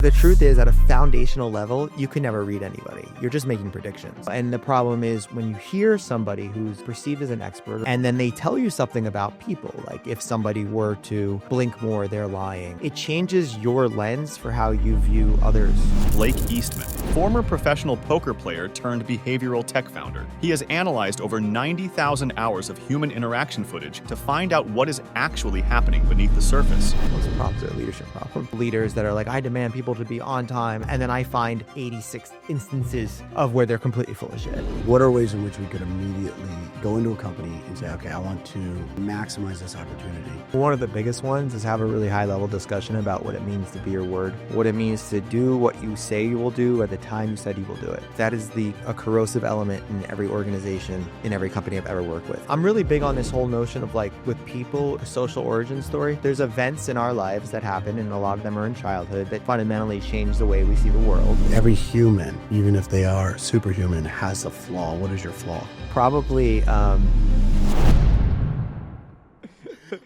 The truth is, at a foundational level, you can never read anybody. You're just making predictions. And the problem is when you hear somebody who's perceived as an expert and then they tell you something about people, like if somebody were to blink more, they're lying. It changes your lens for how you view others. Blake Eastman, former professional poker player turned behavioral tech founder. He has analyzed over 90,000 hours of human interaction footage to find out what is actually happening beneath the surface. Those problems are leadership problems. Leaders that are like, I demand people to be on time, and then I find 86 instances of where they're completely full of shit. What are ways in which we could immediately go into a company and say, okay, I want to maximize this opportunity? One of the biggest ones is have a really high level discussion about what it means to be your word, what it means to do what you say you will do at the time you said you will do it. That is a corrosive element in every organization, in every company I've ever worked with. I'm really big on this whole notion of like with people, a social origin story. There's events in our lives that happen, and a lot of them are in childhood, that fundamentally change the way we see the world. Every human, even if they are superhuman, has a flaw. What is your flaw? Probably,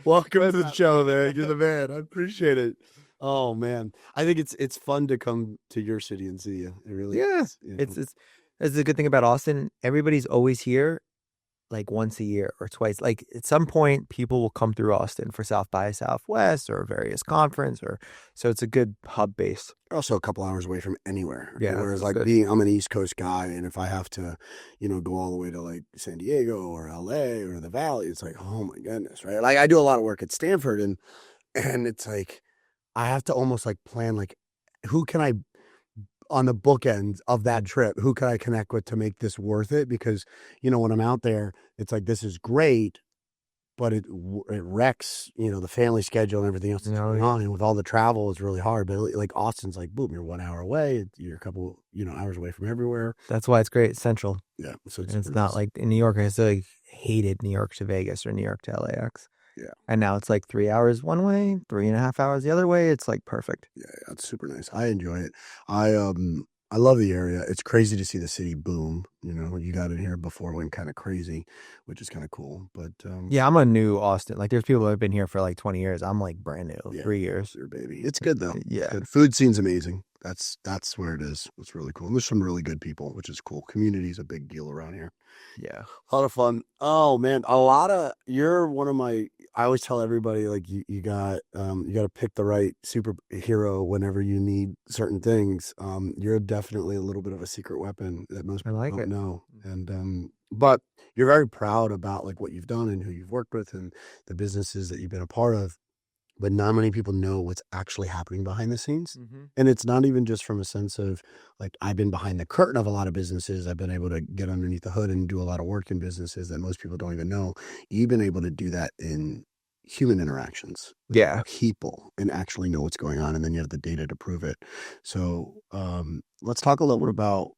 Welcome to the show, man. You're the man. I appreciate it. Oh man, I think it's fun to come to your city and see you. It really is. You know? It's the good thing about Austin. Everybody's always here, like once a year or twice. Like at some point, people will come through Austin for South by Southwest or various conference, so it's a good hub base. You're also a couple hours away from anywhere. Yeah, whereas like good. I'm an East Coast guy, and if I have to, go all the way to like San Diego or LA or the Valley, it's like, oh my goodness, right? Like I do a lot of work at Stanford, and it's like I have to almost like plan like who can I on the bookends of that trip, who can I connect with to make this worth it? Because, when I'm out there, it's like, this is great, but it wrecks, the family schedule and everything else that's going on. And with all the travel, it's really hard. But like Austin's like, boom, you're 1 hour away. You're a couple, hours away from everywhere. That's why it's great. It's central. Yeah. So it's not like in New York, I still hated New York to Vegas or New York to LAX. Yeah. And now it's like 3 hours one way, 3.5 hours the other way. It's like perfect. Yeah, it's super nice. I enjoy it. I love the area. It's crazy to see the city boom. You got in here before it went kind of crazy, which is kind of cool. But yeah, I'm a new Austin. Like there's people who have been here for like 20 years. I'm like brand new, 3 years. Your baby. It's good though. Yeah. Good. Food scene's amazing. That's where it is. It's really cool. And there's some really good people, which is cool. Community's a big deal around here. Yeah. A lot of fun. Oh man, you're one of my, I always tell everybody like you got to pick the right superhero whenever you need certain things. You're definitely a little bit of a secret weapon that most people don't know. And but you're very proud about like what you've done and who you've worked with and the businesses that you've been a part of. But not many people know what's actually happening behind the scenes. Mm-hmm. And it's not even just from a sense of like, I've been behind the curtain of a lot of businesses. I've been able to get underneath the hood and do a lot of work in businesses that most people don't even know. You've been able to do that in human interactions with people and actually know what's going on. And then you have the data to prove it. So let's talk a little bit about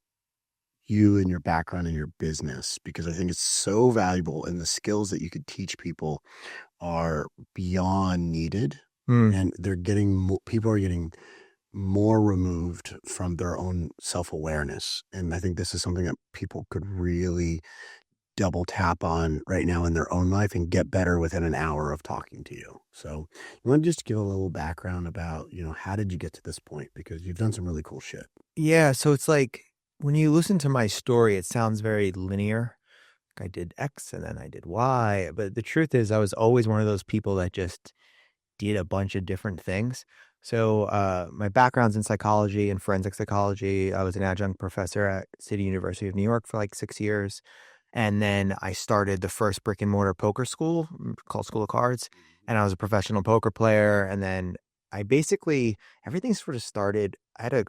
you and your background and your business, because I think it's so valuable, and the skills that you could teach people are beyond needed. And people are getting more removed from their own self-awareness. And I think this is something that people could really double tap on right now in their own life and get better within an hour of talking to you. So you want to just give a little background about, how did you get to this point? Because you've done some really cool shit. Yeah. So it's like, when you listen to my story, it sounds very linear. I did X and then I did Y. But the truth is, I was always one of those people that just did a bunch of different things. So my background's in psychology and forensic psychology. I was an adjunct professor at City University of New York for like 6 years. And then I started the first brick and mortar poker school called School of Cards. And I was a professional poker player. And then everything sort of started. I had an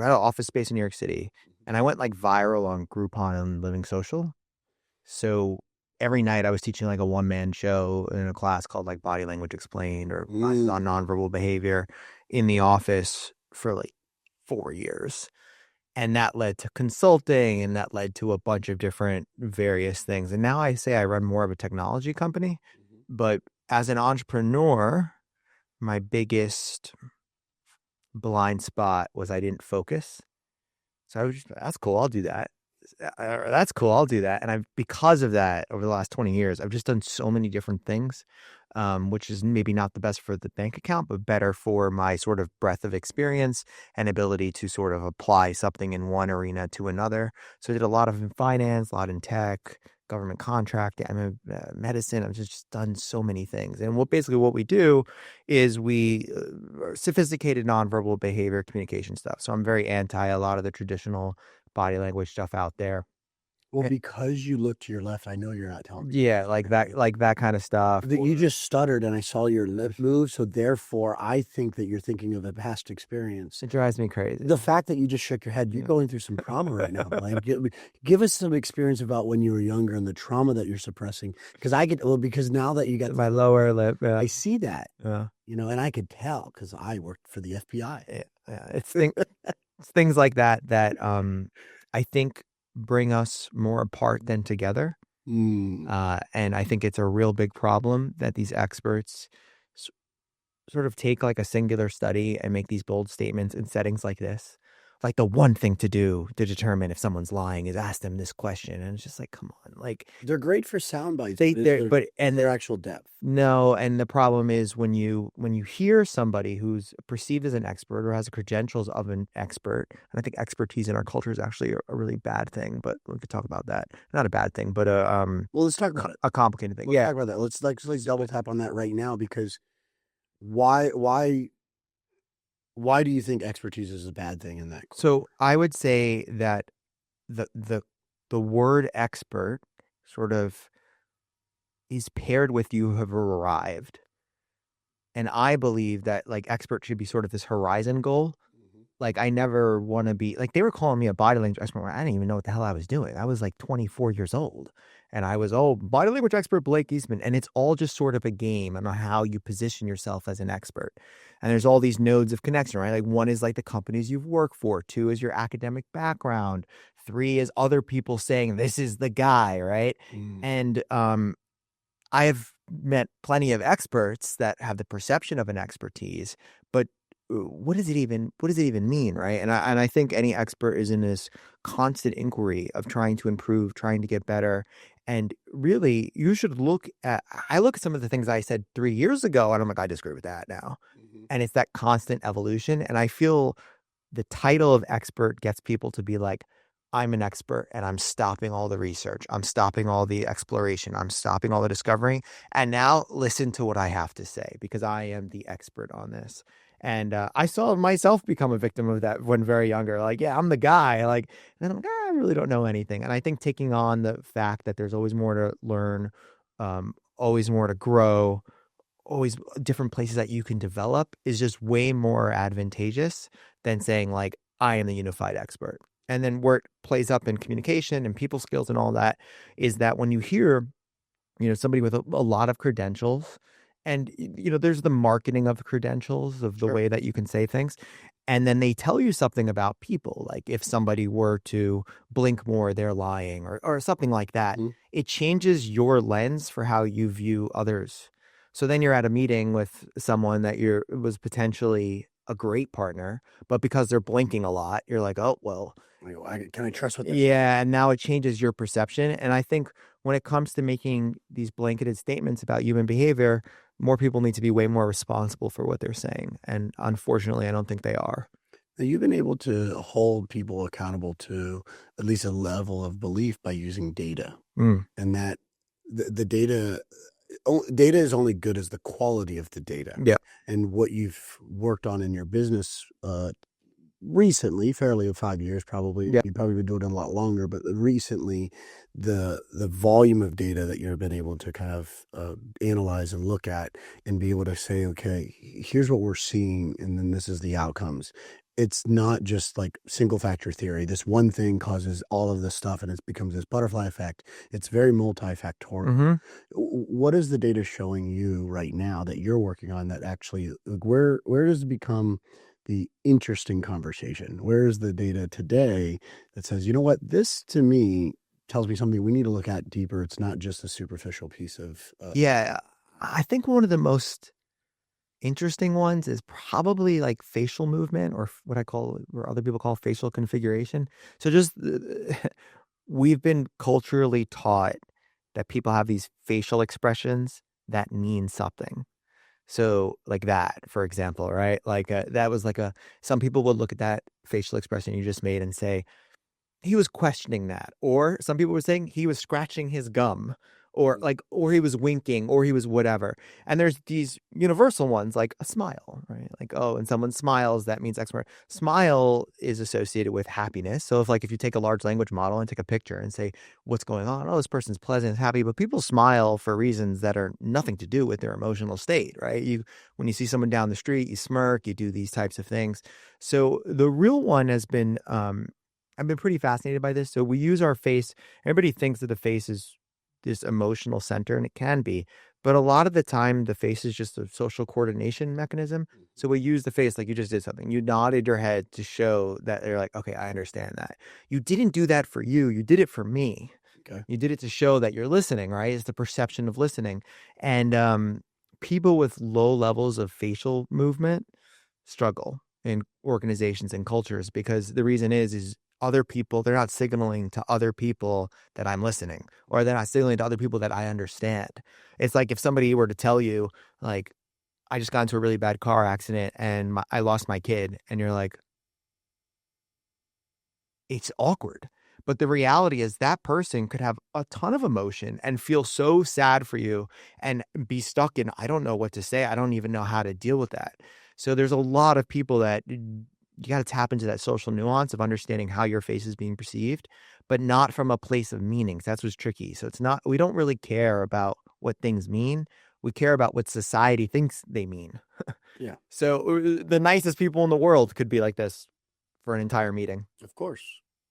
office space in New York City. And I went like viral on Groupon and Living Social. So every night I was teaching like a one-man show in a class called like Body Language Explained or classes on nonverbal behavior in the office for like 4 years. And that led to consulting, and that led to a bunch of different various things. And now I say I run more of a technology company. But as an entrepreneur, my biggest blind spot was I didn't focus. So I was that's cool. I'll do that. That's cool. I'll do that. And because of that, over the last 20 years, I've just done so many different things, which is maybe not the best for the bank account, but better for my sort of breadth of experience and ability to sort of apply something in one arena to another. So I did a lot of in finance, a lot in tech, government contract, I mean, medicine. I've just done so many things. And what we do is we sophisticated nonverbal behavior communication stuff. So I'm very anti a lot of the traditional body language stuff out there. Well, because you look to your left, I know you're not telling me. Yeah, like that kind of stuff. That you just stuttered and I saw your lip move, so therefore I think that you're thinking of a past experience. It drives me crazy. The fact that you just shook your head, you're going through some trauma right now, Blake. Give us some experience about when you were younger and the trauma that you're suppressing. Because because now that you got my lower lip, I see that, yeah. And I could tell because I worked for the FBI. Yeah. It's things like that I think bring us more apart than together. And I think it's a real big problem that these experts sort of take like a singular study and make these bold statements in settings like this. Like the one thing to do to determine if someone's lying is ask them this question. And it's just like, come on, like they're great for sound bites. And their actual depth. No, and the problem is when you hear somebody who's perceived as an expert or has the credentials of an expert, and I think expertise in our culture is actually a really bad thing, but we could talk about that. Not a bad thing, but well, let's talk about a complicated thing. Let's talk about that. Let's double tap on that right now, because why do you think expertise is a bad thing in that? So I would say that the word expert sort of is paired with you have arrived. And I believe that like expert should be sort of this horizon goal. Like I never want to be like, they were calling me a body language expert. I didn't even know what the hell I was doing. I was like 24 years old and I was, body language expert, Blake Eastman. And it's all just sort of a game on how you position yourself as an expert. And there's all these nodes of connection, right? Like one is like the companies you've worked for. 2 is your academic background. 3 is other people saying, this is the guy, right? And I've met plenty of experts that have the perception of an expertise, but what does it even mean, right? And I think any expert is in this constant inquiry of trying to improve, trying to get better. And really, you should I look at some of the things I said 3 years ago, and I'm like, I disagree with that now. And it's that constant evolution. And I feel the title of expert gets people to be like, I'm an expert and I'm stopping all the research. I'm stopping all the exploration. I'm stopping all the discovery. And now listen to what I have to say because I am the expert on this. And I saw myself become a victim of that when very younger. Like, yeah, I'm the guy. Like, and then I'm like, I really don't know anything. And I think taking on the fact that there's always more to learn, always more to grow, always different places that you can develop is just way more advantageous than saying like, I am the unified expert. And then where it plays up in communication and people skills and all that is that when you hear, somebody with a lot of credentials and, there's the marketing of the credentials of the way that you can say things. And then they tell you something about people. Like if somebody were to blink more, they're lying or something like that. It changes your lens for how you view others. So then you're at a meeting with someone that was potentially a great partner, but because they're blinking a lot, you're like, oh, well, can I trust what they're saying? Yeah. And now it changes your perception. And I think when it comes to making these blanketed statements about human behavior, more people need to be way more responsible for what they're saying. And unfortunately, I don't think they are. Now, you've been able to hold people accountable to at least a level of belief by using data. And that the data is only good as the quality of the data. Yeah. And what you've worked on in your business recently, fairly 5 years probably. Yeah. You've probably been doing it a lot longer, but recently the volume of data that you've been able to kind of analyze and look at and be able to say, okay, here's what we're seeing, and then this is the outcomes. It's not just like single factor theory. This one thing causes all of this stuff and it becomes this butterfly effect. It's very multifactorial. What is the data showing you right now that you're working on that actually, like, where does it become the interesting conversation? Where is the data today that says, you know what, this to me tells me something we need to look at deeper. It's not just a superficial piece of. Yeah. I think one of the most interesting ones is probably like facial movement or what other people call facial configuration. So just we've been culturally taught that people have these facial expressions that mean something. So like that, for example, right? Like that was like some people would look at that facial expression you just made and say, he was questioning that. Or some people were saying he was scratching his gum, or or he was winking, or he was whatever. And there's these universal ones like a smile, right? Like, oh, when someone smiles, that means X. Smile is associated with happiness. So if you take a large language model and take a picture and say, what's going on? Oh, this person's pleasant, happy, but people smile for reasons that are nothing to do with their emotional state, right? When you see someone down the street, you smirk, you do these types of things. So the real one has been, I've been pretty fascinated by this. So we use our face. Everybody thinks that the face is this emotional center, and it can be. But a lot of the time, the face is just a social coordination mechanism. So we use the face like you just did something. You nodded your head to show that they're like, okay, I understand that. You didn't do that for you. You did it for me. Okay. You did it to show that you're listening, right? It's the perception of listening. And people with low levels of facial movement struggle in organizations and cultures because the reason is other people, they're not signaling to other people that I'm listening, or they're not signaling to other people that I understand. It's like if somebody were to tell you, like, I just got into a really bad car accident and I lost my kid, and you're like, it's awkward. But the reality is that person could have a ton of emotion and feel so sad for you and be stuck in, I don't know what to say. I don't even know how to deal with that. So there's a lot of people that you got to tap into that social nuance of understanding how your face is being perceived, but not from a place of meanings. That's what's tricky. So we don't really care about what things mean. We care about what society thinks they mean. Yeah. So the nicest people in the world could be like this for an entire meeting. Of course.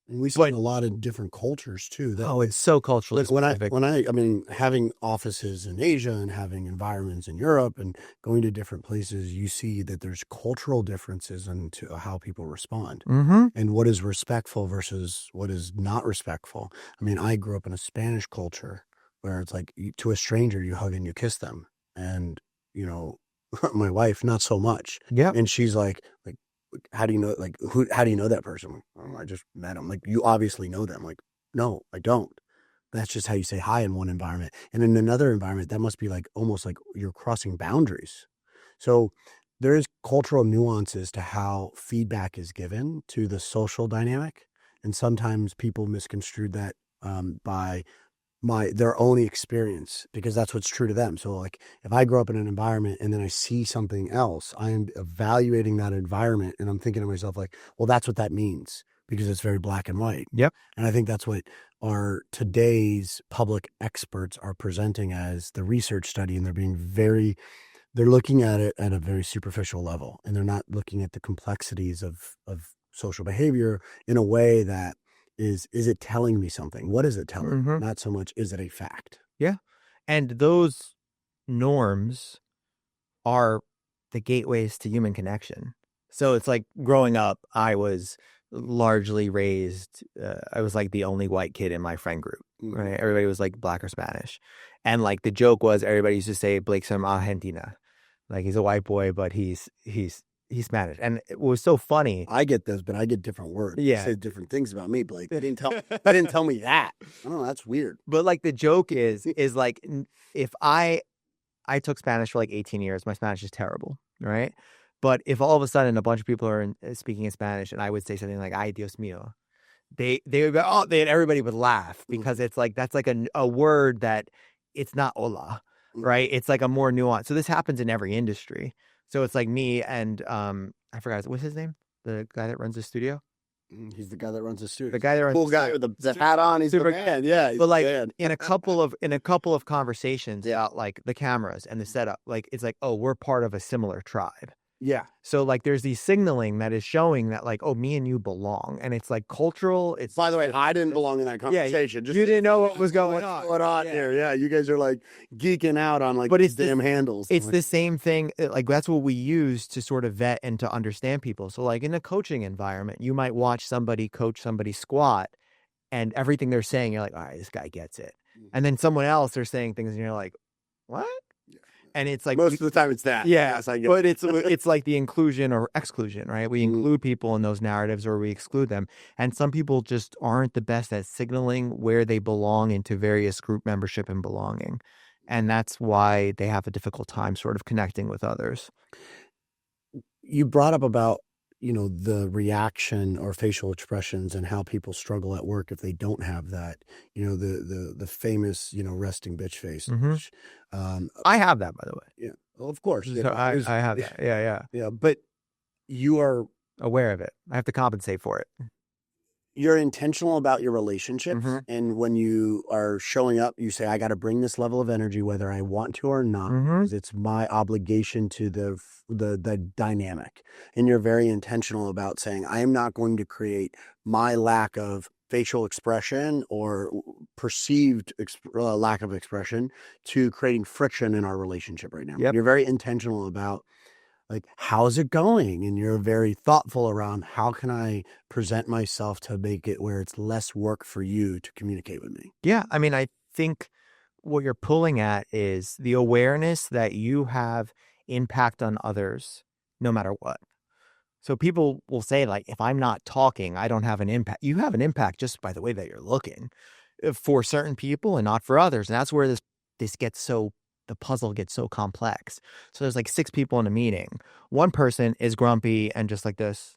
And we see in a lot of different cultures too. It's so culturally specific. I mean, having offices in Asia and having environments in Europe and going to different places, you see that there's cultural differences into how people respond and what is respectful versus what is not respectful. I mean, I grew up in a Spanish culture where it's like to a stranger, you hug and you kiss them. And, you know, my wife, not so much. Yeah. And she's like, how do you know, like, how do you know that person? I just met them. Like, you obviously know them. Like, no, I don't. That's just how you say hi in one environment. And in another environment, that must be like almost like you're crossing boundaries. So there is cultural nuances to how feedback is given to the social dynamic. And sometimes people misconstrued that by their own experience, because that's what's true to them. So like if I grow up in an environment and then I see something else, I am evaluating that environment and I'm thinking to myself like, well, that's what that means, because it's very black and white. Yep. And I think that's what our today's public experts are presenting as the research study. And they're looking at it at a very superficial level, and they're not looking at the complexities of social behavior in a way that is it telling me something? What is it telling? Not so much, is it a fact? Yeah. And those norms are the gateways to human connection. So it's like growing up, I was largely raised, I was like the only white kid in my friend group, right? Everybody was like black or Spanish. And like the joke was everybody used to say Blake's from Argentina. Like he's a white boy, but he's Spanish. And it was so funny. I get those, but I get different words. Yeah. They say different things about me, Blake. They didn't tell me that. I don't know. That's weird. But like the joke is like, if I took Spanish for like 18 years, my Spanish is terrible, right? But if all of a sudden a bunch of people are speaking in Spanish and I would say something like, ay, Dios mío, they would go, everybody would laugh, because it's like, that's like a word that it's not hola, right? It's like a more nuance. So this happens in every industry. So it's like me and I forgot, what's his name? The guy that runs the studio? He's the guy that runs the studio. The guy that runs cool guy with the hat on. He's super man. Yeah. But like in a couple of conversations about like the cameras and the setup, like it's like, oh, we're part of a similar tribe. Yeah. So like there's these signaling that is showing that like, oh, me and you belong. And it's like cultural. It's, by the way, I didn't belong in that conversation. Yeah, you didn't know what was going on here. Yeah. You guys are like geeking out on like damn handles. It's the same thing. Like that's what we use to sort of vet and to understand people. So like in a coaching environment, you might watch somebody coach somebody squat, and everything they're saying, you're like, all right, this guy gets it. And then someone else, they're saying things and you're like, what? And it's like, most of the time it's that. yeah, Yes, I get but it. it's like the inclusion or exclusion, right? We include people in those narratives or we exclude them. And some people just aren't the best at signaling where they belong into various group membership and belonging. And that's why they have a difficult time sort of connecting with others. You brought up about, the reaction or facial expressions and how people struggle at work if they don't have that, the famous, resting bitch face. Which, I have that, by the way. yeah, well, of course. So I have that. Yeah. Yeah, but you are Aware of it. I have to compensate for it. you're intentional about your relationships, Mhm. and when you are showing up, you say, I got to bring this level of energy whether I want to or not, because it's my obligation to the dynamic. And you're very intentional about saying, I am not going to create my lack of facial expression or perceived lack of expression to creating friction in our relationship right now. Yep. You're very intentional about, like, how's it going? And you're very thoughtful around, how can I present myself to make it where it's less work for you to communicate with me? Yeah. I mean, I think what you're pulling at is the awareness that you have impact on others no matter what. So people will say, like, if I'm not talking, I don't have an impact. You have an impact just by the way that you're looking for certain people and not for others. And that's where this gets so, the puzzle gets so complex. So there's like 6 people in a meeting. One person is grumpy and just like this.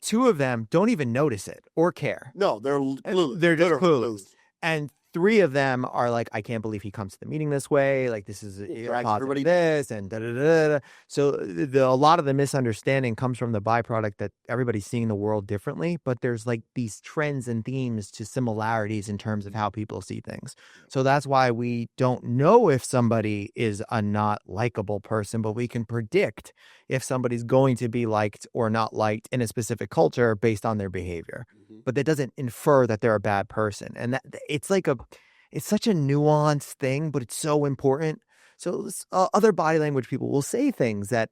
2 of them don't even notice it or care. No, they're clueless. They're just Literally clueless. And 3 of them are like, I can't believe he comes to the meeting this way. Like, this is drags positive everybody- this and da da da da. So a lot of the misunderstanding comes from the byproduct that everybody's seeing the world differently, but there's like these trends and themes to similarities in terms of how people see things. So that's why we don't know if somebody is a not likable person, but we can predict if somebody's going to be liked or not liked in a specific culture based on their behavior. But that doesn't infer that they're a bad person. And that it's such a nuanced thing, but it's so important. So other body language people will say things that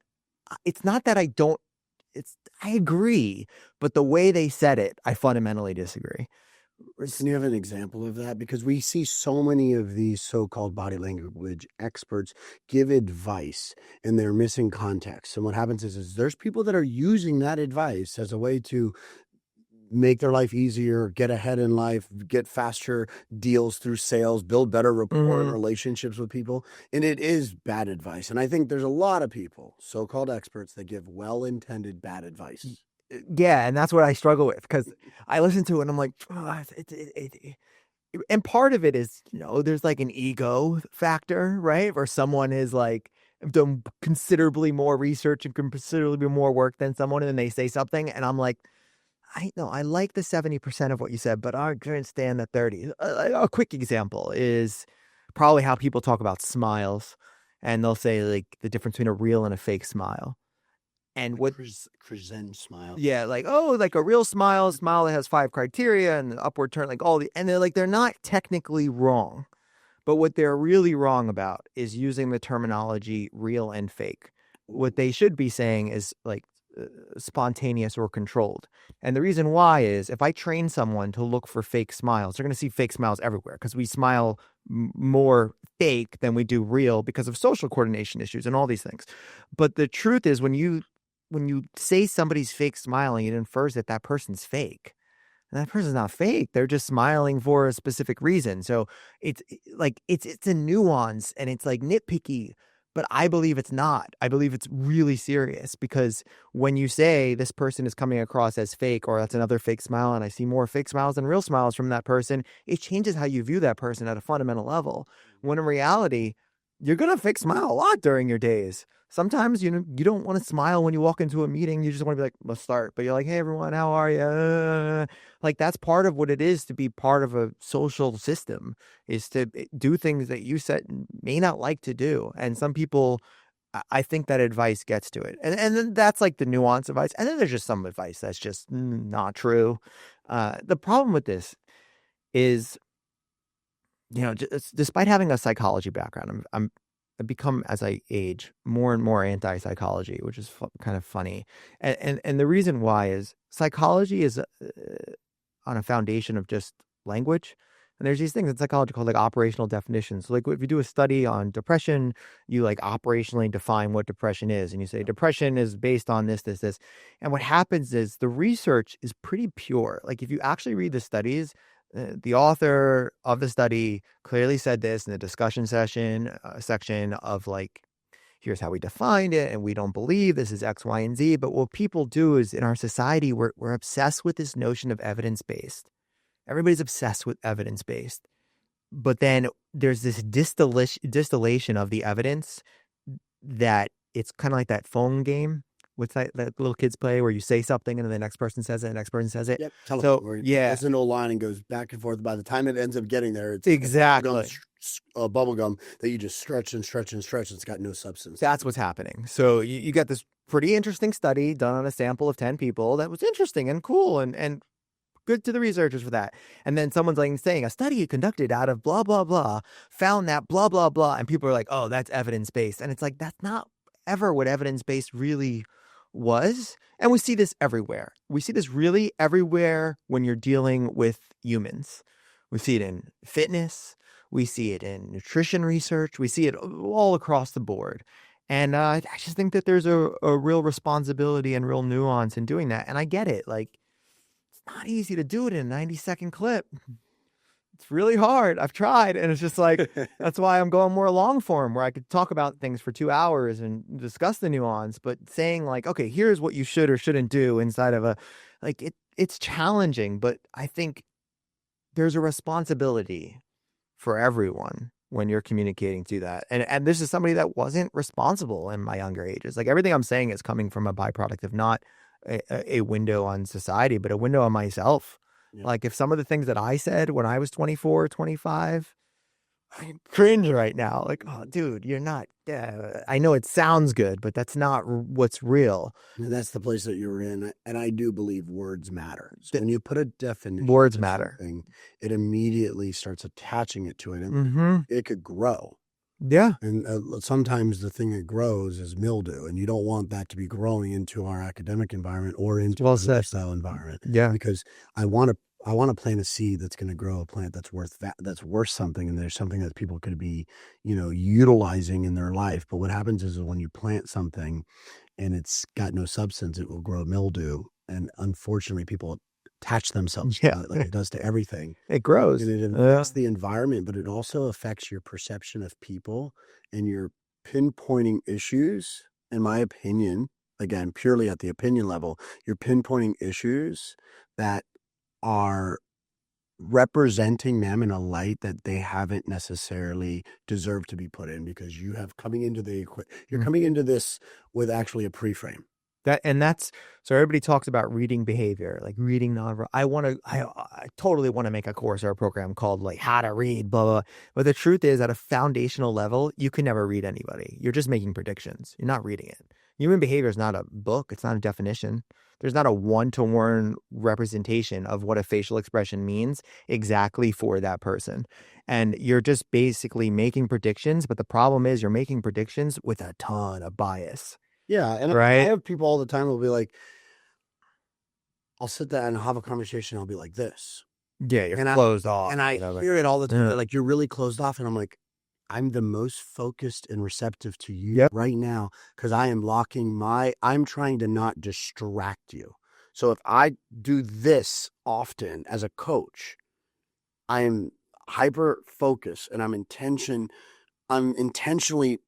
it's not that I agree, but the way they said it, I fundamentally disagree. Can you have an example of that? Because we see so many of these so-called body language experts give advice and they're missing context. And what happens is there's people that are using that advice as a way to make their life easier, get ahead in life, get faster deals through sales, build better rapport and relationships with people. And it is bad advice. And I think there's a lot of people, so-called experts, that give well-intended bad advice. Yeah, and that's what I struggle with, because I listen to it and I'm like, and part of it is, there's like an ego factor, right? Where someone is like done considerably more research and considerably more work than someone, and then they say something, and I'm like, I know I like the 70% of what you said, but I couldn't stand the 30. A quick example is probably how people talk about smiles, and they'll say like the difference between a real and a fake smile. And what Crescent smile. Yeah, like, oh, like a real smile that has 5 criteria and the upward turn, like and they're not technically wrong, but what they're really wrong about is using the terminology real and fake. What they should be saying is like spontaneous or controlled. And the reason why is if I train someone to look for fake smiles, they're going to see fake smiles everywhere, because we smile more fake than we do real because of social coordination issues and all these things. But the truth is, when you say somebody's fake smiling, it infers that that person's fake. And that person's not fake. They're just smiling for a specific reason. So it's a nuance, and it's like nitpicky, but I believe it's not. I believe it's really serious, because when you say this person is coming across as fake, or that's another fake smile, and I see more fake smiles than real smiles from that person, it changes how you view that person at a fundamental level. When in reality, you're going to fake smile a lot during your days. Sometimes, you don't want to smile when you walk into a meeting. You just want to be like, let's start. But you're like, hey, everyone, how are you? Like, that's part of what it is to be part of a social system, is to do things that you may not like to do. And some people, I think that advice gets to it. And then that's like the nuance advice. And then there's just some advice that's just not true. The problem with this is, despite having a psychology background, I've become, as I age, more and more anti-psychology, which is kind of funny. And the reason why is psychology is on a foundation of just language. And there's these things in psychology called like operational definitions. So like if you do a study on depression, you like operationally define what depression is. And you say depression is based on this, this, this. And what happens is the research is pretty pure. Like if you actually read the studies, the author of the study clearly said this in the discussion section of like, here's how we defined it, and we don't believe this is X, Y, and Z. But what people do is in our society, we're obsessed with this notion of evidence-based. Everybody's obsessed with evidence-based. But then there's this distillation of the evidence that it's kind of like that phone game. What's that little kids play where you say something and then the next person says it, and the next person says it? Yep. So, yeah. It's an old line and goes back and forth. By the time it ends up getting there, it's exactly bubble gum that you just stretch and stretch and stretch. It's got no substance. That's what's happening. So you got this pretty interesting study done on a sample of 10 people that was interesting and cool and good to the researchers for that. And then someone's like saying a study conducted out of blah, blah, blah found that blah, blah, blah. And people are like, oh, that's evidence-based. And it's like, that's not ever what evidence-based really was. And we see this everywhere. We see this really everywhere when you're dealing with humans. We see it in fitness. We see it in nutrition research. We see it all across the board. And I just think that there's a real responsibility and real nuance in doing that. And I get it. Like, it's not easy to do it in a 90-second clip. It's really hard. I've tried. And it's just like, that's why I'm going more long form, where I could talk about things for 2 hours and discuss the nuance. But saying like, okay, here's what you should or shouldn't do inside of it's challenging. But I think there's a responsibility for everyone when you're communicating to that. And this is somebody that wasn't responsible in my younger ages. Like everything I'm saying is coming from a byproduct of not a window on society, but a window on myself. Yeah. Like if some of the things that I said when I was 24, 25, I cringe right now. Like, oh, dude, you're not, I know it sounds good, but that's not what's real. And that's the place that you're in. And I do believe words matter. So when you put a definition, words matter. It immediately starts attaching it to it. And it could grow. Yeah. And sometimes the thing that grows is mildew, and you don't want that to be growing into our academic environment or into our lifestyle environment. Yeah. Because I want to plant a seed that's going to grow a plant that's worth something, and there's something that people could be, utilizing in their life. But what happens is when you plant something and it's got no substance, it will grow mildew, and unfortunately, people attach themselves to it like it does to everything. It grows. And it affects the environment, but it also affects your perception of people, and you're pinpointing issues, in my opinion, again, purely at the opinion level, you're pinpointing issues that are representing them in a light that they haven't necessarily deserved to be put in, because you have coming into coming into this with actually a pre-frame. So everybody talks about reading behavior, like reading nonverbal. I totally want to make a course or a program called like how to read, blah, blah. But the truth is, at a foundational level, you can never read anybody. You're just making predictions. You're not reading it. Human behavior is not a book. It's not a definition. There's not a one-to-one representation of what a facial expression means exactly for that person. And you're just basically making predictions. But the problem is you're making predictions with a ton of bias. Yeah, and right? I have people all the time who will be like, I'll sit there and have a conversation, I'll be like this. Yeah, you're closed off. And I hear it all the time, like, you're really closed off. And I'm like, I'm the most focused and receptive to you right now, because I am I'm trying to not distract you. So if I do this often as a coach, I am hyper focused, and I'm intentionally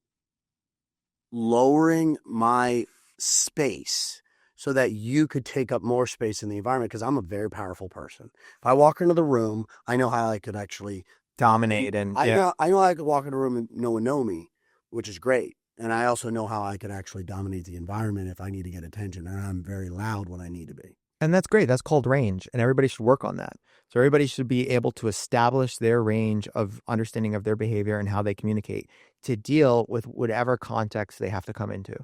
lowering my space so that you could take up more space in the environment, because I'm a very powerful person. If I walk into the room, I know how I could actually dominate. And I know I could walk in a room and no one know me, which is great. And I also know how I could actually dominate the environment if I need to get attention, and I'm very loud when I need to be. And that's great. That's called range. And everybody should work on that. So everybody should be able to establish their range of understanding of their behavior and how they communicate to deal with whatever context they have to come into.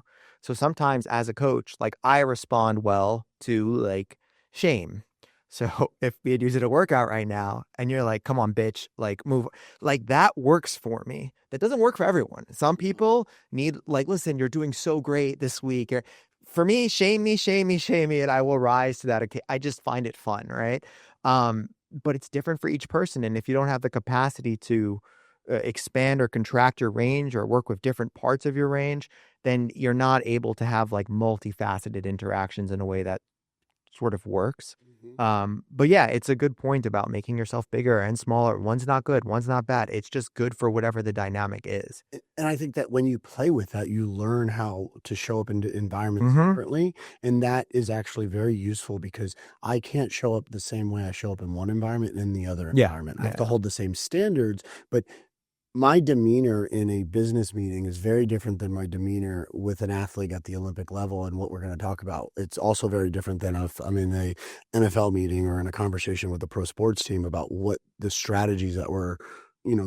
So sometimes as a coach, like I respond well to like shame. So if we had used it at a workout right now and you're like, come on, bitch, like move, like that works for me. That doesn't work for everyone. Some people need like, listen, you're doing so great this week. For me, shame me, and I will rise to that. I just find it fun, right? but it's different for each person. And if you don't have the capacity to expand or contract your range or work with different parts of your range, then you're not able to have like multifaceted interactions in a way that sort of works. Mhm. But yeah, it's a good point about making yourself bigger and smaller. One's not good, one's not bad. It's just good for whatever the dynamic is. And I think that when you play with that, you learn how to show up in environments Mm-hmm. differently. And that is actually very useful because I can't show up the same way I show up in one environment and in the other Yeah. environment. I have to hold the same standards, but my demeanor in a business meeting is very different than my demeanor with an athlete at the Olympic level and what we're going to talk about. It's also very different than if I'm in a NFL meeting or in a conversation with a pro sports team about what the strategies that we're,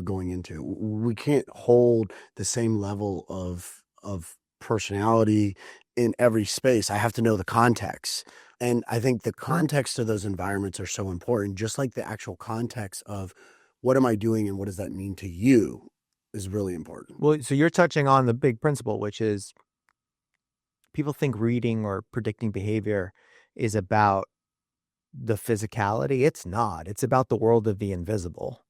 going into. We can't hold the same level of personality in every space. I have to know the context. And I think the context of those environments are so important, just like the actual context of what am I doing and what does that mean to you is really important. Well, so you're touching on the big principle, which is people think reading or predicting behavior is about the physicality. It's not. It's about the world of the invisible.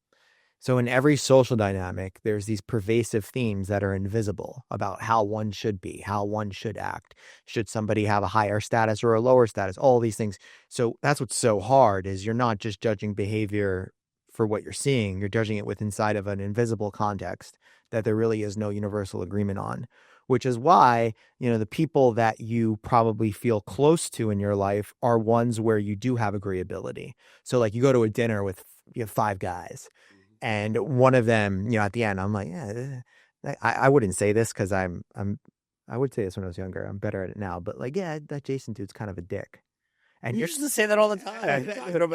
So in every social dynamic, there's these pervasive themes that are invisible about how one should be, how one should act. Should somebody have a higher status or a lower status? All these things. So that's what's so hard is you're not just judging behavior for what you're seeing. You're judging it with inside of an invisible context that there really is no universal agreement on, which is why, the people that you probably feel close to in your life are ones where you do have agreeability. So like you go to a dinner with 5 guys. And one of them, at the end, I'm like, yeah, I wouldn't say this because I would say this when I was younger. I'm better at it now. But like, yeah, that Jason dude's kind of a dick. And You you're used to say that all the time.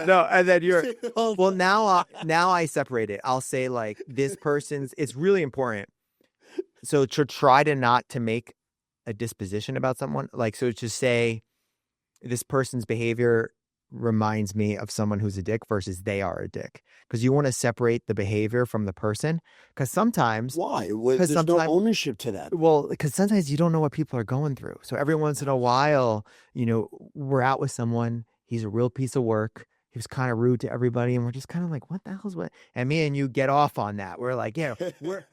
no, and then you're well. Now I separate it. I'll say like this person's. It's really important. So to try to not to make a disposition about someone, like so to say this person's behavior reminds me of someone who's a dick versus they are a dick, because you want to separate the behavior from the person, because sometimes Why? There's no ownership to that. well, because sometimes you don't know what people are going through. So every once in a while, we're out with someone, he's a real piece of work, he was kind of rude to everybody, and we're just kind of like, what the hell's what? And me and you get off on that. We're like, yeah,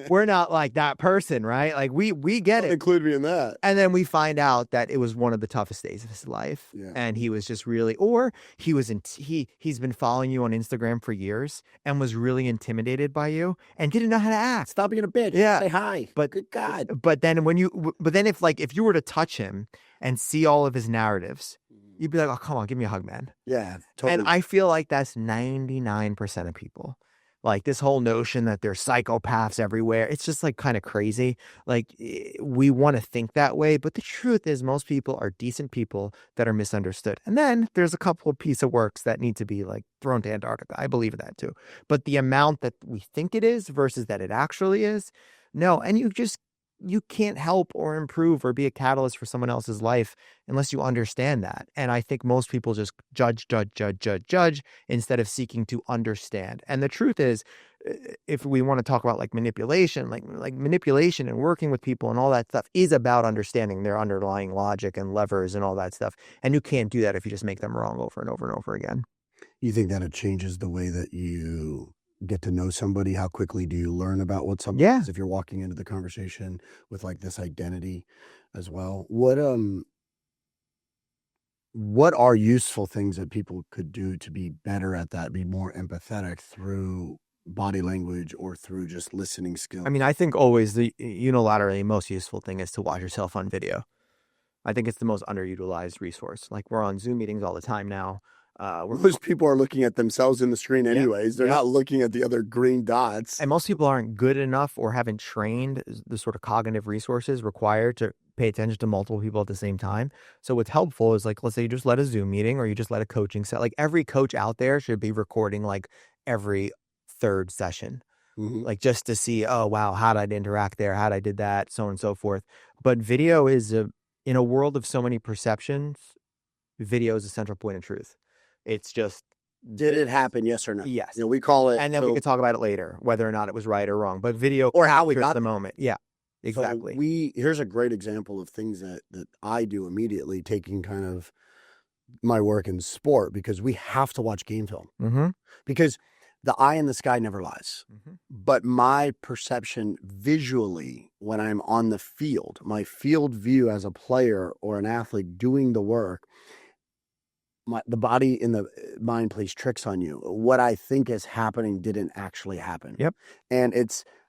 we're not like that person, right? Like we get it. Include me in that. And then we find out that it was one of the toughest days of his life. Yeah. And he was just really, or he was he's been following you on Instagram for years and was really intimidated by you and didn't know how to act. Stop being a bitch. Yeah. Say hi. But good God. But then if you were to touch him and see all of his narratives, you'd be like, oh, come on, give me a hug, man. Yeah, totally. And I feel like that's 99% of people. Like this whole notion that there's psychopaths everywhere. It's just like kind of crazy. Like we want to think that way. But the truth is most people are decent people that are misunderstood. And then there's a couple of piece of works that need to be like thrown to Antarctica. I believe in that too. But the amount that we think it is versus that it actually is, no. And you can't help or improve or be a catalyst for someone else's life unless you understand that. And I think most people just judge instead of seeking to understand. And the truth is, if we want to talk about like manipulation, like manipulation and working with people and all that stuff is about understanding their underlying logic and levers and all that stuff. And you can't do that if you just make them wrong over and over and over again. You think that it changes the way that you get to know somebody? How quickly do you learn about what somebody is if you're walking into the conversation with like this identity as well? What are useful things that people could do to be better at that, be more empathetic through body language or through just listening skills? I mean, I think always the unilaterally most useful thing is to watch yourself on video. I think it's the most underutilized resource. Like we're on Zoom meetings all the time now. Most people are looking at themselves in the screen anyways. They're not looking at the other green dots. And most people aren't good enough or haven't trained the sort of cognitive resources required to pay attention to multiple people at the same time. So what's helpful is like, let's say you just let a Zoom meeting or you just let a coaching set. Like every coach out there should be recording like every third session. Like just to see, oh, wow, how'd I interact there? How'd I did that? So on and so forth. But video is in a world of so many perceptions, video is a central point of truth. It's just, did it happen? Yes or no? Yes. We call it, and then we could talk about it later, whether or not it was right or wrong. But video or how we got the moment. Yeah, exactly. So here's a great example of things that I do immediately, taking kind of my work in sport because we have to watch game film Mm-hmm. because the eye in the sky never lies. Mm-hmm. But my perception visually when I'm on the field, my field view as a player or an athlete doing the work, the body in the mind plays tricks on you. What I think is happening didn't actually happen. Yep. And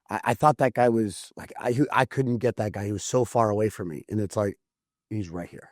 I thought that guy was like, I couldn't get that guy. He was so far away from me. And it's like, he's right here.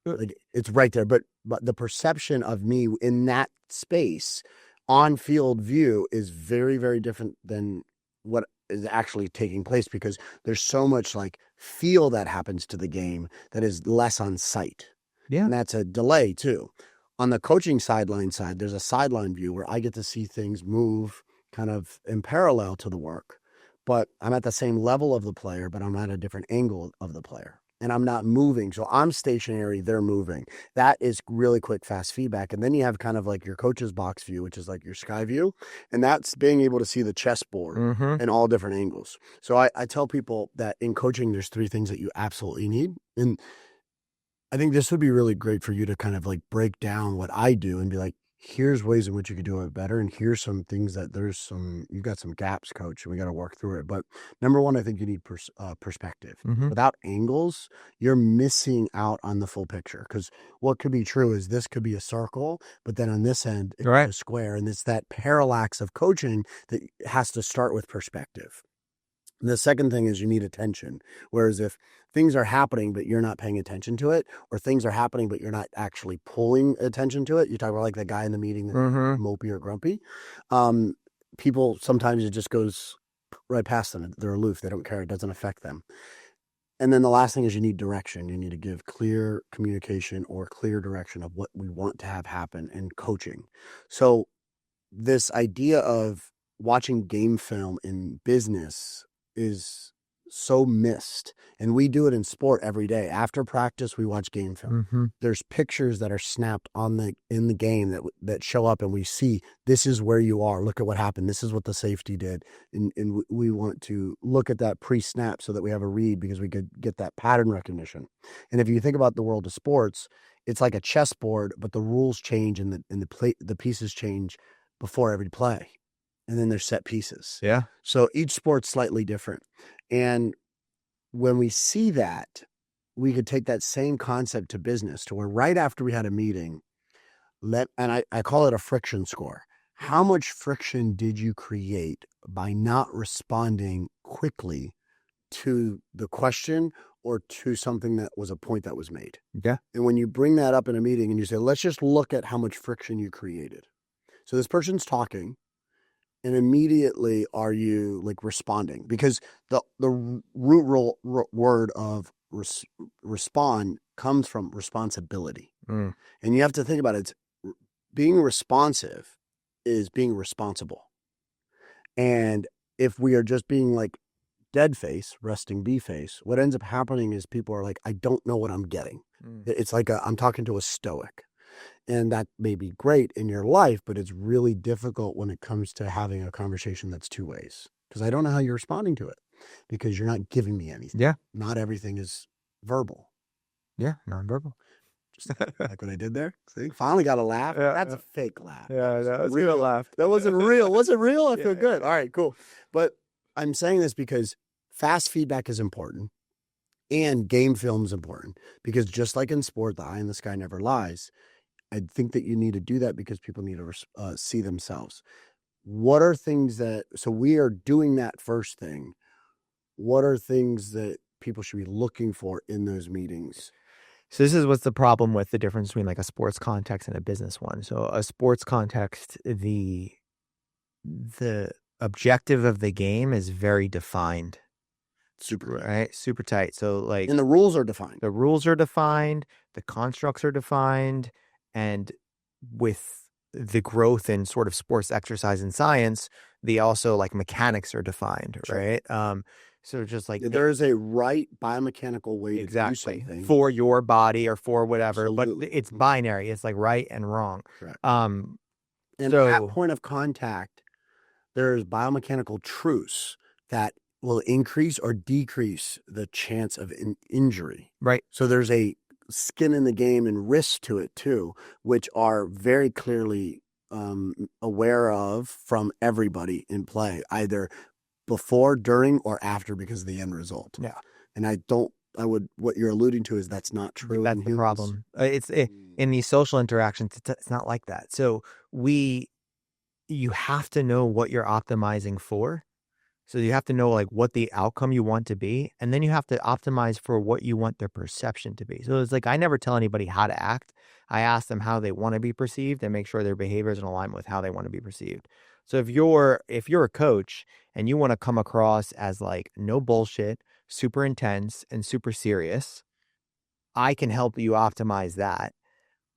Like it's right there. But the perception of me in that space on field view is very, very different than what is actually taking place because there's so much like feel that happens to the game that is less on sight. Yeah. And that's a delay too. On the coaching sideline side, there's a sideline view where I get to see things move kind of in parallel to the work, but I'm at the same level of the player, but I'm at a different angle of the player and I'm not moving. So I'm stationary, they're moving. That is really quick, fast feedback. And then you have kind of like your coach's box view, which is like your sky view. And that's being able to see the chessboard in all different angles. So I tell people that in coaching, there's 3 things that you absolutely need. And I think this would be really great for you to kind of like break down what I do and be like, here's ways in which you could do it better. And here's some things that you've got some gaps, coach, and we got to work through it. But number one, I think you need perspective. Mm-hmm. Without angles, you're missing out on the full picture. Because what could be true is this could be a circle, but then on this end, it's a square. And it's that parallax of coaching that has to start with perspective. And the second thing is you need attention. Whereas if things are happening, but you're not paying attention to it, or things are happening, but you're not actually pulling attention to it, you talk about like the guy in the meeting that's mopey or grumpy. People, sometimes it just goes right past them. They're aloof. They don't care. It doesn't affect them. And then the last thing is you need direction. You need to give clear communication or clear direction of what we want to have happen in coaching. So this idea of watching game film in business is so missed, and we do it in sport every day. After practice, we watch game film. There's pictures that are snapped in the game that show up, and we see this is where you are. Look at what happened. This is what the safety did, and we want to look at that pre-snap so that we have a read because we could get that pattern recognition. And if you think about the world of sports, it's like a chessboard, but the rules change and the pieces change before every play. And then there's set pieces. Yeah. So each sport's slightly different. And when we see that, we could take that same concept to business to where right after we had a meeting, and I call it a friction score. How much friction did you create by not responding quickly to the question or to something that was a point that was made? Yeah. And when you bring that up in a meeting and you say, let's just look at how much friction you created. So this person's talking. And immediately are you like responding? Because the root word of respond comes from responsibility. And you have to think about it. Being responsive is being responsible. And if we are just being like dead face, resting B face, what ends up happening is people are like, I don't know what I'm getting. It's like I'm talking to a stoic. And that may be great in your life, but it's really difficult when it comes to having a conversation that's 2 ways. Because I don't know how you're responding to it because you're not giving me anything. Yeah. Not everything is verbal. Yeah. Nonverbal. Just like what I did there. See? Finally got a laugh. Yeah, That's a fake laugh. Yeah, that was real a laugh. That wasn't real. Was it real? I feel good. All right, cool. But I'm saying this because fast feedback is important and game film is important because just like in sport, the eye in the sky never lies. I think that you need to do that because people need to see themselves. What are things so we are doing that first thing. What are things that people should be looking for in those meetings? So this is what's the problem with the difference between like a sports context and a business one. So a sports context, the objective of the game is very defined. Super right, super tight. So like, and the rules are defined. The rules are defined, the constructs are defined, and with the growth in sort of sports exercise and science, the also like mechanics are defined, right? So just like there is a right biomechanical way to do something for your body or for whatever, Absolutely. But it's binary. It's like right and wrong. Correct. And so, at point of contact, there's biomechanical truths that will increase or decrease the chance of an injury. Right. So there's a skin in the game and risk to it too, which are very clearly aware of from everybody in play, either before, during, or after, because of the end result. Yeah. And what you're alluding to is that's not true. That's the problem. In these social interactions, it's not like that. So you have to know what you're optimizing for. So you have to know like what the outcome you want to be, and then you have to optimize for what you want their perception to be. So it's like I never tell anybody how to act. I ask them how they want to be perceived and make sure their behavior is in alignment with how they want to be perceived. So if you're a coach and you want to come across as like no bullshit, super intense and super serious, I can help you optimize that.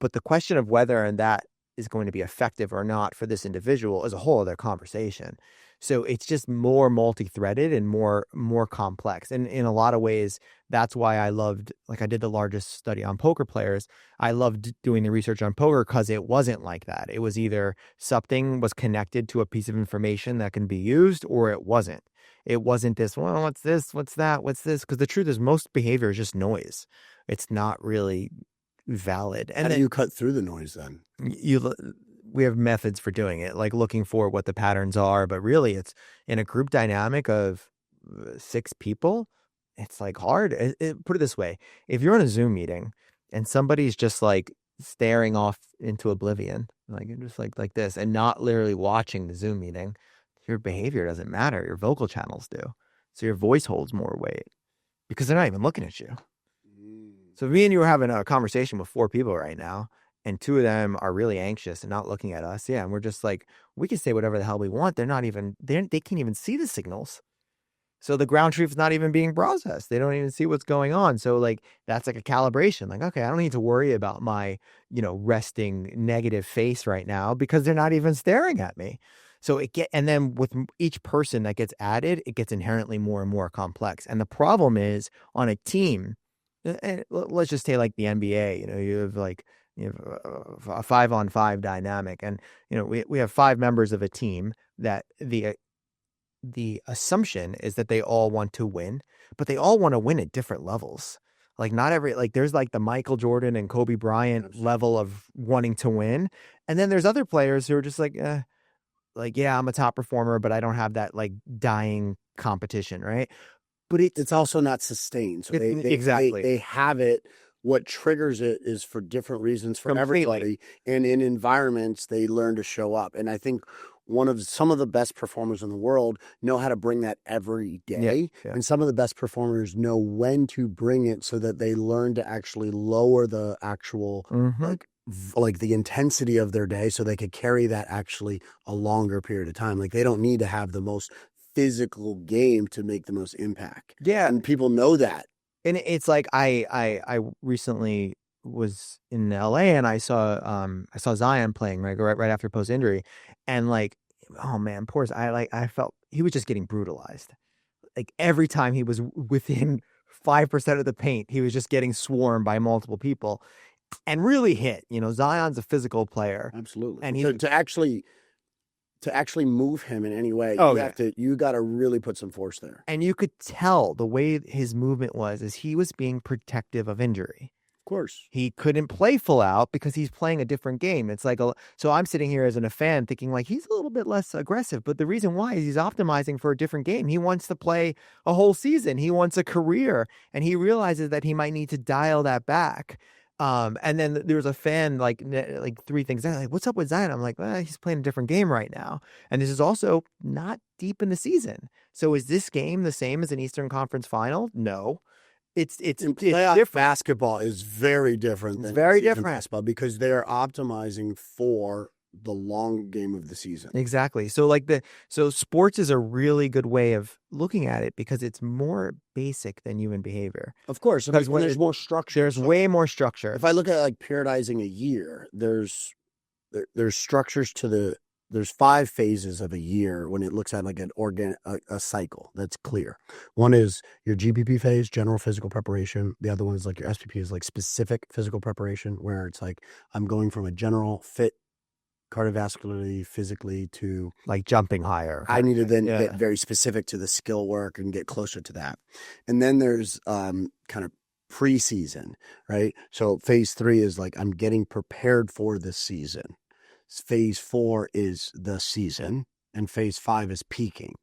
But the question of whether that is going to be effective or not for this individual is a whole other conversation. So it's just more multi-threaded and more complex. And in a lot of ways, that's why I loved, like I did the largest study on poker players. I loved doing the research on poker because it wasn't like that. It was either something was connected to a piece of information that can be used or it wasn't. It wasn't this, well, what's this? What's that? What's this? Because the truth is most behavior is just noise. It's not really valid. And how do then you cut through the noise then? We have methods for doing it, like looking for what the patterns are, but really it's in a group dynamic of 6 people. It's like hard. Put it this way. If you're in a Zoom meeting and somebody's just like staring off into oblivion, like you're just like this and not literally watching the Zoom meeting, your behavior doesn't matter. Your vocal channels do. So your voice holds more weight because they're not even looking at you. So me and you are having a conversation with 4 people right now, and 2 of them are really anxious and not looking at us. Yeah, and we're just like, we can say whatever the hell we want. They can't even see the signals. So the ground truth is not even being processed. They don't even see what's going on. So like that's like a calibration. Like, okay, I don't need to worry about my, resting negative face right now because they're not even staring at me. So and then with each person that gets added, it gets inherently more and more complex. And the problem is on a team. And let's just say like the NBA, you have a 5-on-5 dynamic, and we have 5 members of a team that the assumption is that they all want to win, but they all want to win at different levels. Like there's like the Michael Jordan and Kobe Bryant level of wanting to win, and then there's other players who are just like, yeah, I'm a top performer, but I don't have that like dying competition, right? But it's also not sustained. So exactly. They have it. What triggers it is for different reasons for everybody. And in environments, they learn to show up. And I think some of the best performers in the world know how to bring that every day. Yeah. And some of the best performers know when to bring it so that they learn to actually lower the actual, like the intensity of their day so they could carry that actually a longer period of time. Like they don't need to have the most physical game to make the most impact. Yeah. And people know that. And it's like I recently was in LA and I saw Zion playing right after post injury, and like, oh man, I felt he was just getting brutalized. Like every time he was within 5% of the paint, he was just getting swarmed by multiple people and really hit. Zion's a physical player. Absolutely. And to actually move him in any way, you got to really put some force there. And you could tell the way his movement was is he was being protective of injury. Of course. He couldn't play full out because he's playing a different game. It's like, so I'm sitting here as a fan thinking like he's a little bit less aggressive, but the reason why is he's optimizing for a different game. He wants to play a whole season. He wants a career, and he realizes that he might need to dial that back. And then there was a fan like 3 things like, what's up with Zion? I'm like, well, he's playing a different game right now. And this is also not deep in the season. So is this game the same as an Eastern Conference final? No. It's different. Basketball is very different than basketball because they're optimizing for the long game of the season. Exactly. So so sports is a really good way of looking at it because it's more basic than human behavior. Of course, because when there's more structure. There's way more structure. If I look at like periodizing a year, there's structures to there's 5 phases of a year when it looks at like a cycle that's clear. One is your GPP phase, general physical preparation. The other one is like your SPP is like specific physical preparation, where it's like I'm going from a general fit cardiovascularly, physically to like jumping higher. I need to then get very specific to the skill work and get closer to that. And then there's kind of preseason, right? So phase 3 is like, I'm getting prepared for this season. Phase 4 is the season, and phase 5 is peaking.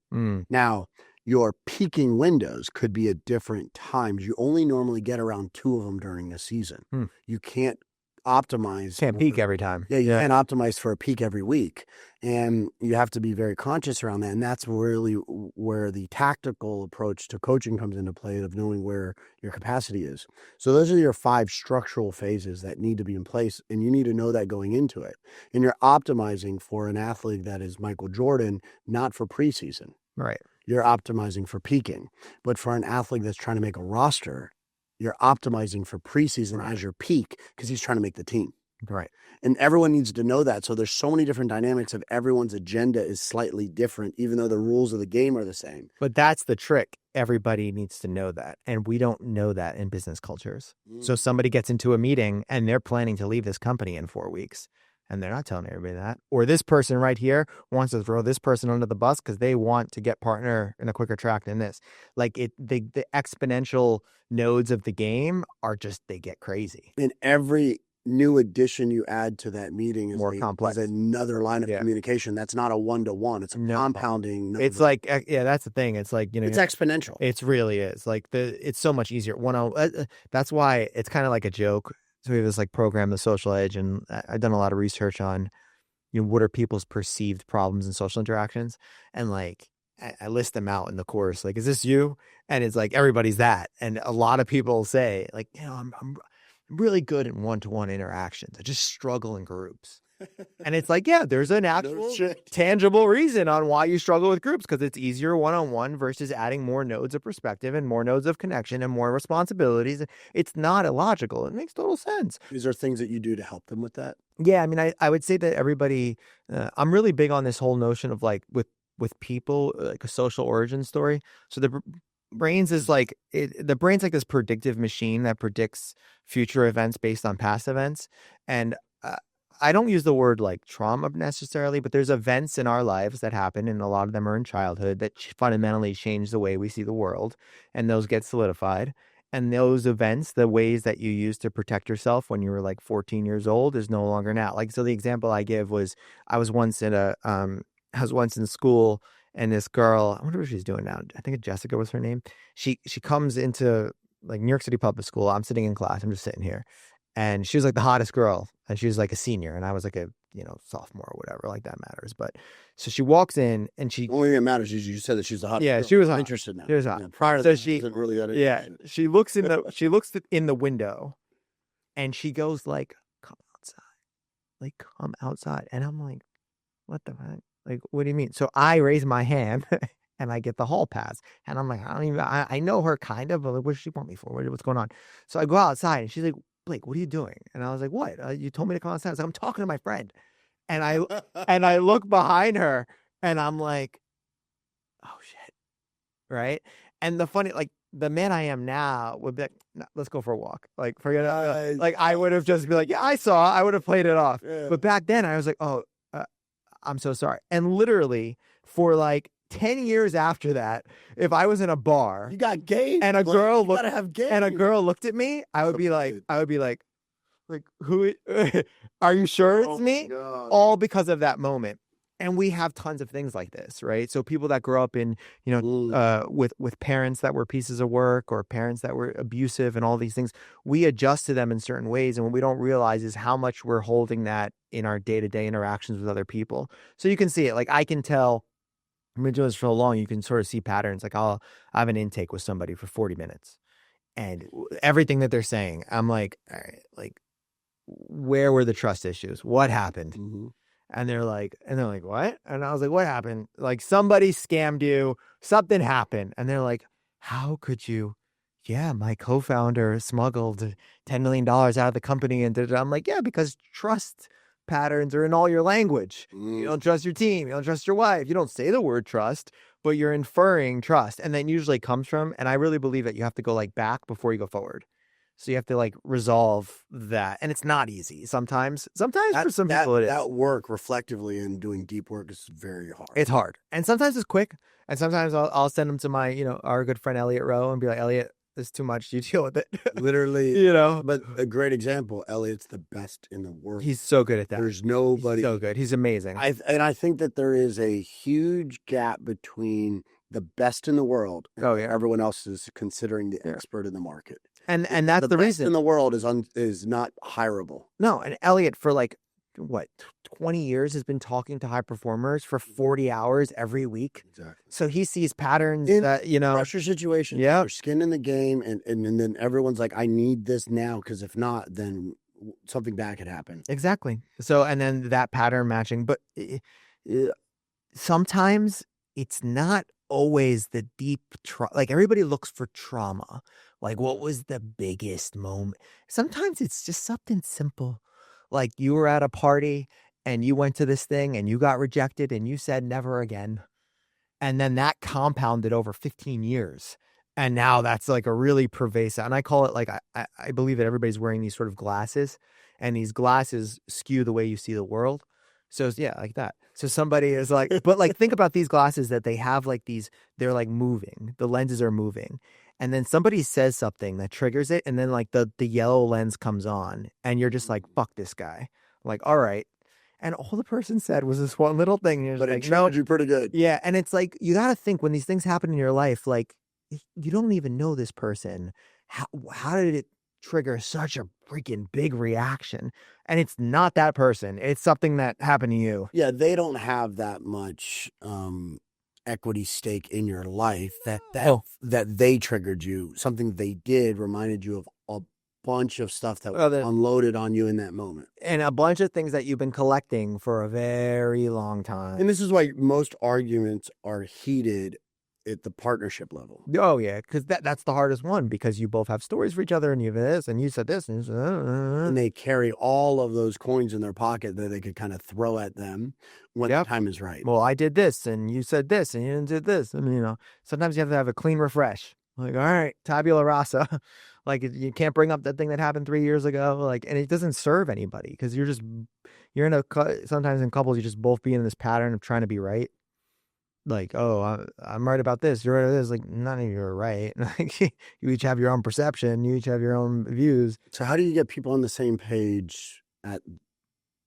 Now, your peaking windows could be at different times. You only normally get around 2 of them during a season. You can't optimize. Can't peak every time. Yeah, you can't optimize for a peak every week. And you have to be very conscious around that. And that's really where the tactical approach to coaching comes into play, of knowing where your capacity is. So those are your 5 structural phases that need to be in place. And you need to know that going into it. And you're optimizing for an athlete that is Michael Jordan, not for preseason. Right. You're optimizing for peaking. But for an athlete that's trying to make a roster, you're optimizing for preseason as your peak, because he's trying to make the team. Right. And everyone needs to know that. So there's so many different dynamics of everyone's agenda is slightly different, even though the rules of the game are the same. But that's the trick. Everybody needs to know that. And we don't know that in business cultures. So somebody gets into a meeting and they're planning to leave this company in 4 weeks. And they're not telling everybody that. Or this person right here wants to throw this person under the bus because they want to get partner in a quicker track than this. Like the exponential nodes of the game are just, they get crazy. And every new addition you add to that meeting is more complex. Is another line of communication. That's not a one-to-one. It's a compounding. It's like, that's the thing. It's like, it's exponential. It really is. Like it's so much easier. That's why it's kind of like a joke. So we have this like program, The Social Edge, and I've done a lot of research on, what are people's perceived problems in social interactions, and like I list them out in the course. Like, is this you? And it's like everybody's that, and a lot of people say like, I'm really good in one-to-one interactions. I just struggle in groups. And it's like, there's an actual tangible reason on why you struggle with groups, because it's easier one-on-one versus adding more nodes of perspective and more nodes of connection and more responsibilities. It's not illogical. It makes total sense. Is there things that you do to help them with that? Yeah, I mean, I would say that everybody, I'm really big on this whole notion of like with people, like a social origin story. So the brains is like, the brain's like this predictive machine that predicts future events based on past events. And I don't use the word like trauma necessarily, but there's events in our lives that happen, and a lot of them are in childhood, that fundamentally change the way we see the world, and those get solidified. And those events, the ways that you used to protect yourself when you were like 14 years old, is no longer now. Like, so the example I give was, I was once in school, and this girl, I wonder what she's doing now. I think Jessica was her name. She comes into like New York City public school. I'm sitting in class. I'm just sitting here. And she was like the hottest girl, and she was like a senior, and I was like a sophomore or whatever. Like, that matters. But so she walks in, and the only thing that matters is you said that she's the hottest. Yeah, girl. she was hot. I'm interested now. She was hot. Yeah, prior to so that, she wasn't really that. Yeah, she looks in the window, and she goes like, "Come outside, like come outside." And I'm like, "What the heck? Like, what do you mean?" So I raise my hand. And I get the hall pass, and I'm like, I know her kind of, but like, what does she want me for? What's going on? So I go outside, and she's like, "Blake, what are you doing?" And I was like, "What? You told me to come outside." I was like, "I'm talking to my friend." And I look behind her, and I'm like, "Oh shit." Right. And the funny, like, the man I am now would be like, "No, let's go for a walk." Like, forget it. Like, I would have just been like, "Yeah, I saw." I would have played it off. Yeah. But back then I was like, "Oh, I'm so sorry." And literally for like 10 years after that, if I was in a bar, you got game, and a girl looked at me, I would be like, who? Are you sure it's me? God. All because of that moment. And we have tons of things like this, right? So people that grow up in, with parents that were pieces of work, or parents that were abusive, and all these things, we adjust to them in certain ways. And what we don't realize is how much we're holding that in our day-to-day interactions with other people. So you can see it. Like, I can tell, I've been doing this for so long, you can sort of see patterns. Like, I have an intake with somebody for 40 minutes, and everything that they're saying, I'm like, all right, like, where were the trust issues? What happened? Mm-hmm. And they're like, what? And I was like, what happened? Like, somebody scammed you, something happened. And they're like, how could you? Yeah, my co-founder smuggled $10 million out of the company. And I'm like, yeah, because trust patterns are in all your language. You don't trust your team. You don't trust your wife. You don't say the word trust, but you're inferring trust. And that usually comes from, and I really believe that you have to go like back before you go forward. So you have to like resolve that. And it's not easy. Sometimes for some people it is. That work reflectively and doing deep work is very hard. It's hard. And sometimes it's quick. And sometimes I'll send them to my, our good friend Elliot Rowe, and be like, Elliot, It's too much. You deal with it. Literally, You know? but a great example, Elliot's the best in the world. He's so good at that. There's nobody. He's so good. He's amazing. I think that there is a huge gap between the best in the world and everyone else is considering the expert in the market. And that's the best reason. In the world is not hireable. No, and Elliot for like what 20 years has been talking to high performers for 40 hours every week. Exactly. So he sees patterns in that, pressure situations. Yeah. There's skin in the game, and then everyone's like, I need this now, because if not, then something bad could happen. Exactly. So, and then that pattern matching, but sometimes it's not always the deep like everybody looks for trauma. Like, what was the biggest moment? Sometimes it's just something simple. Like you were at a party and you went to this thing and you got rejected and you said never again. And then that compounded over 15 years. And now that's like a really pervasive, and I call it like, I believe that everybody's wearing these sort of glasses, and these glasses skew the way you see the world. So yeah, like that. So somebody is like, but like, think about these glasses that they have like these, they're like moving, the lenses are moving. And then somebody says something that triggers it. And then like the yellow lens comes on and you're just like, fuck this guy. Like, all right. And all the person said was this one little thing. And you're But like, it no, you pretty good. yeah. And it's like, you got to think when these things happen in your life, like you don't even know this person. How did it trigger such a freaking big reaction? And it's not that person. It's something that happened to you. Yeah. They don't have that much, equity stake in your life that they triggered you. Something they did reminded you of a bunch of stuff that was unloaded on you in that moment, and a bunch of things that you've been collecting for a very long time. And this is why most arguments are heated at the partnership level. Oh yeah, because that's the hardest one, because you both have stories for each other, and you have this, and you said this, and, and they carry all of those coins in their pocket that they could kind of throw at them when the time is right. Well, I did this, and you said this, and you did this, and sometimes you have to have a clean refresh. Like, all right, tabula rasa. Like, you can't bring up that thing that happened 3 years ago. Like, and it doesn't serve anybody, because you're sometimes in couples, you just both be in this pattern of trying to be right. Like, oh, I'm right about this, you're right about this. Like, none of you are right. Like, you each have your own perception, you each have your own views. So how do you get people on the same page at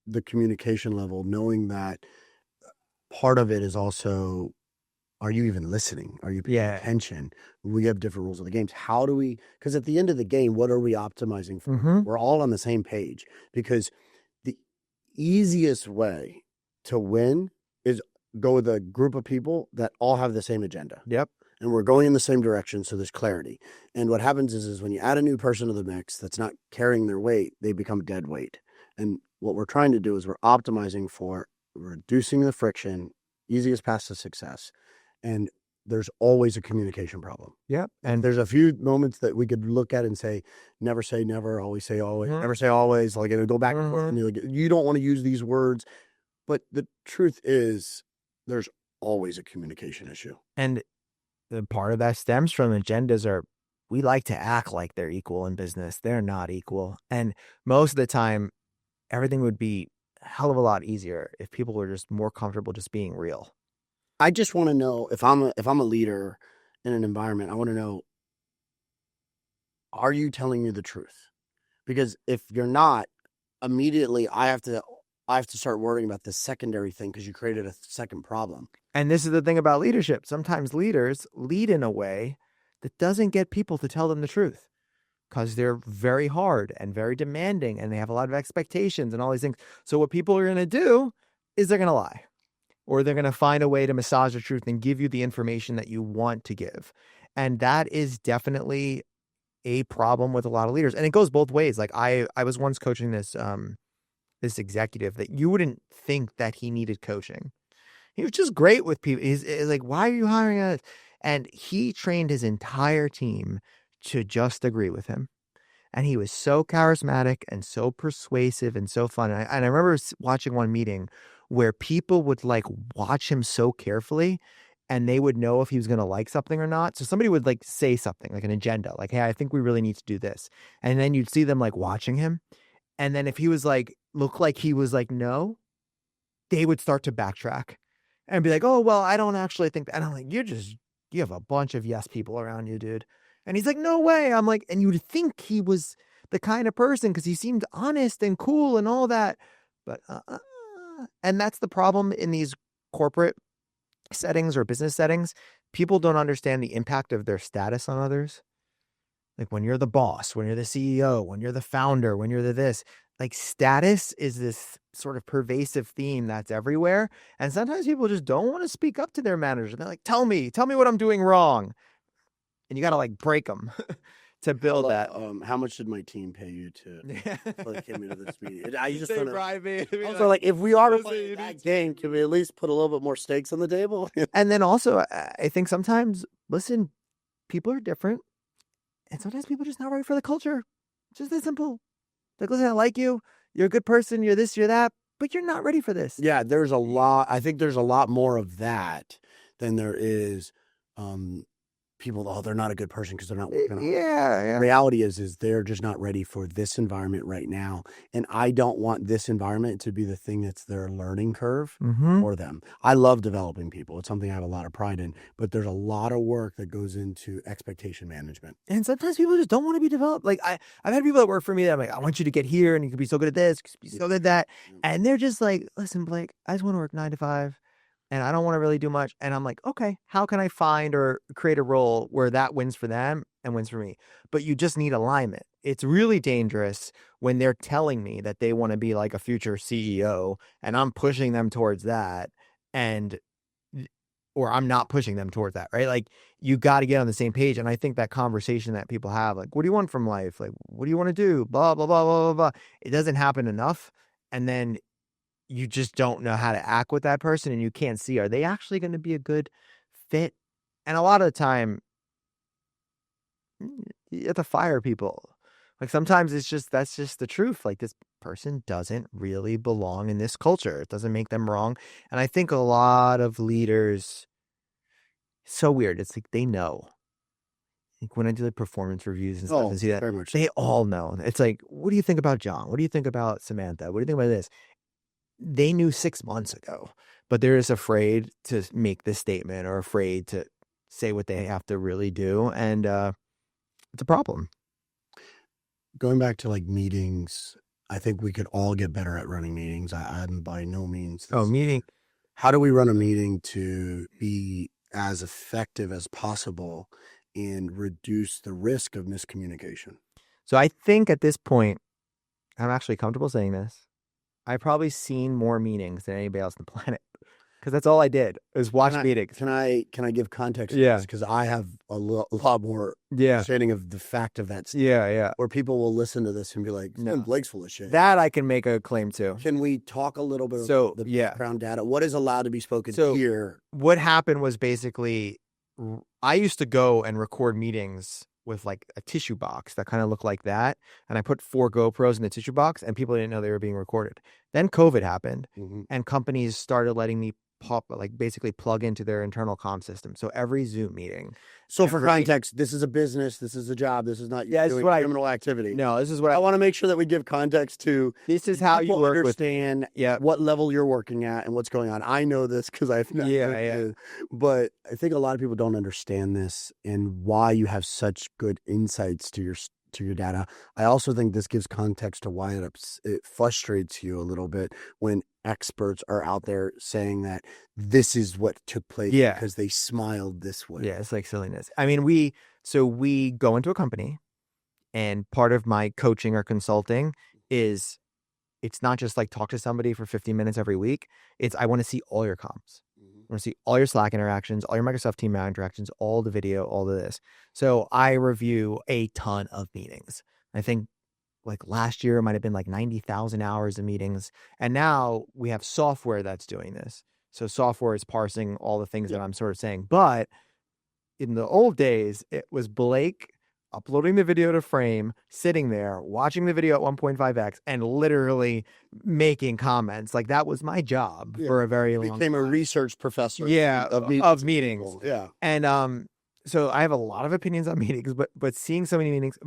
the communication level, knowing that part of it is also, are you even listening? Are you paying attention? We have different rules of the games. How do we, because at the end of the game, what are we optimizing for? Mm-hmm. We're all on the same page, because the easiest way to win is go with a group of people that all have the same agenda. Yep. And we're going in the same direction, so there's clarity. And what happens is when you add a new person to the mix that's not carrying their weight, they become dead weight. And what we're trying to do is we're optimizing for reducing the friction, easiest path to success. And there's always a communication problem. Yep. And there's a few moments that we could look at and say never, always say always, never say always, like it'll go back and forth. And you don't want to use these words. But the truth is, there's always a communication issue. And the part of that stems from agendas we like to act like they're equal in business. They're not equal. And most of the time, everything would be a hell of a lot easier if people were just more comfortable just being real. I just want to know, if I'm a leader in an environment, I want to know, are you telling me the truth? Because if you're not, immediately I have to start worrying about the secondary thing, because you created a second problem. And this is the thing about leadership. Sometimes leaders lead in a way that doesn't get people to tell them the truth, because they're very hard and very demanding, and they have a lot of expectations and all these things. So what people are going to do is they're going to lie, or they're going to find a way to massage the truth and give you the information that you want to give. And that is definitely a problem with a lot of leaders. And it goes both ways. Like I was once coaching this executive that you wouldn't think that he needed coaching. He was just great with people. He's like, why are you hiring us? And he trained his entire team to just agree with him. And he was so charismatic and so persuasive and so fun. And I remember watching one meeting where people would like watch him so carefully, and they would know if he was going to like something or not. So somebody would like say something like an agenda, like, hey, I think we really need to do this. And then you'd see them like watching him. And then if he was like, look like he was like, no, they would start to backtrack and be like, oh, well, I don't actually think that. And I'm like, you have a bunch of yes people around you, dude. And he's like, no way. I'm like, and you'd think he was the kind of person because he seemed honest and cool and all that. But, and that's the problem in these corporate settings or business settings. People don't understand the impact of their status on others. Like when you're the boss, when you're the CEO, when you're the founder, when you're the this, like status is this sort of pervasive theme that's everywhere. And sometimes people just don't want to speak up to their manager. They're like, tell me what I'm doing wrong. And you got to like break them to build that. How much did my team pay you to came into this meeting? I just They want bribe me. also like, if we are playing that game, can we at least put a little bit more stakes on the table? And then also, I think sometimes, listen, people are different. And sometimes people are just not right for the culture. Just that simple. Like, listen, I like you. You're a good person. You're this, you're that. But you're not ready for this. Yeah, there's a lot. I think there's a lot more of that than there is people, they're not a good person because they're not working on it. Yeah. Reality is they're just not ready for this environment right now. And I don't want this environment to be the thing that's their learning curve for them. I love developing people. It's something I have a lot of pride in, but there's a lot of work that goes into expectation management. And sometimes people just don't want to be developed. Like I've had people that work for me that I'm like, I want you to get here and you can be so good at this, you can be so good at that. And they're just like, listen, Blake, I just want to work 9 to 5. And I don't want to really do much. And I'm like, okay, how can I find or create a role where that wins for them and wins for me? But you just need alignment. It's really dangerous when they're telling me that they want to be like a future CEO and I'm pushing them towards that or I'm not pushing them towards that, right? Like you got to get on the same page. And I think that conversation that people have, like, what do you want from life? Like, what do you want to do? Blah, blah, blah, blah, blah, blah. It doesn't happen enough. And then you just don't know how to act with that person and you can't see, are they actually going to be a good fit? And a lot of the time you have to fire people. Like sometimes that's just the truth. Like this person doesn't really belong in this culture. It doesn't make them wrong. And I think a lot of leaders, it's so weird. It's like they know. Like when I do the performance reviews and stuff and see that, very much they all know. It's like, what do you think about John? What do you think about Samantha? What do you think about this? They knew 6 months ago, but they're just afraid to make this statement or afraid to say what they have to really do. And it's a problem. Going back to like meetings, I think we could all get better at running meetings. I'm by no means. Meeting. How do we run a meeting to be as effective as possible and reduce the risk of miscommunication? So I think at this point, I'm actually comfortable saying this. I've probably seen more meetings than anybody else on the planet because that's all I did is watch meetings. Can I give context? Yeah. Because I have a lot more understanding of the fact of that. Yeah. Where people will listen to this and be like, no, Blake's full of shit. That I can make a claim to. Can we talk a little bit about the background data? What is allowed to be spoken here? What happened was basically I used to go and record meetings with like a tissue box that kind of looked like that. And I put 4 GoPros in the tissue box and people didn't know they were being recorded. Then COVID happened and companies started letting me basically plug into their internal comm system. So every Zoom meeting. So for context, this is a business, this is a job, this is not doing criminal activity. No, this is what I want to make sure that we give context to. This is how you work understand what level you're working at and what's going on. I know this because I've but I think a lot of people don't understand this and why you have such good insights to your data. I also think this gives context to why it frustrates you a little bit when experts are out there saying that this is what took place because they smiled this way. Yeah, it's like silliness. I mean, we go into a company and part of my coaching or consulting is it's not just like talk to somebody for 15 minutes every week. It's I want to see all your comms. I want to see all your Slack interactions, all your Microsoft Team interactions, all the video, all of this. So I review a ton of meetings. I think like last year it might have been like 90,000 hours of meetings. And now we have software that's doing this. So software is parsing all the things that I'm sort of saying. But in the old days, it was Blake uploading the video to Frame, sitting there, watching the video at 1.5x, and literally making comments. Like that was my job for a very long time. Became a research professor. Of meetings. Yeah. And so I have a lot of opinions on meetings, but seeing so many meetings,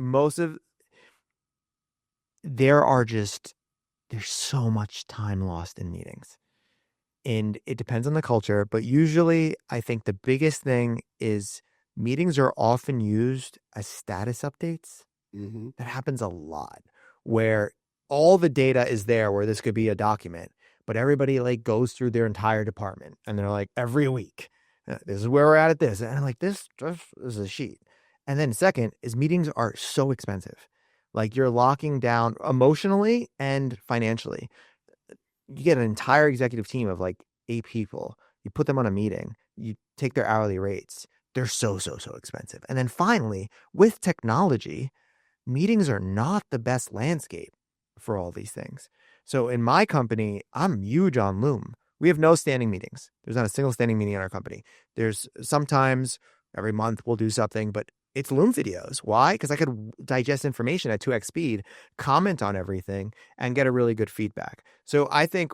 there's so much time lost in meetings. And it depends on the culture, but usually I think the biggest thing is meetings are often used as status updates. Mm-hmm. That happens a lot where all the data is there where this could be a document, but everybody like goes through their entire department and they're like, every week, this is where we're at this. And I'm like, this is a sheet. And then second is meetings are so expensive. Like you're locking down emotionally and financially. You get an entire executive team of like 8 people. You put them on a meeting, you take their hourly rates. They're so expensive. And then finally, with technology, meetings are not the best landscape for all these things. So in my company, I'm huge on Loom. We have no standing meetings. There's not a single standing meeting in our company. There's sometimes every month we'll do something, but it's Loom videos. Why? Because I could digest information at 2x speed, comment on everything, and get a really good feedback. So I think,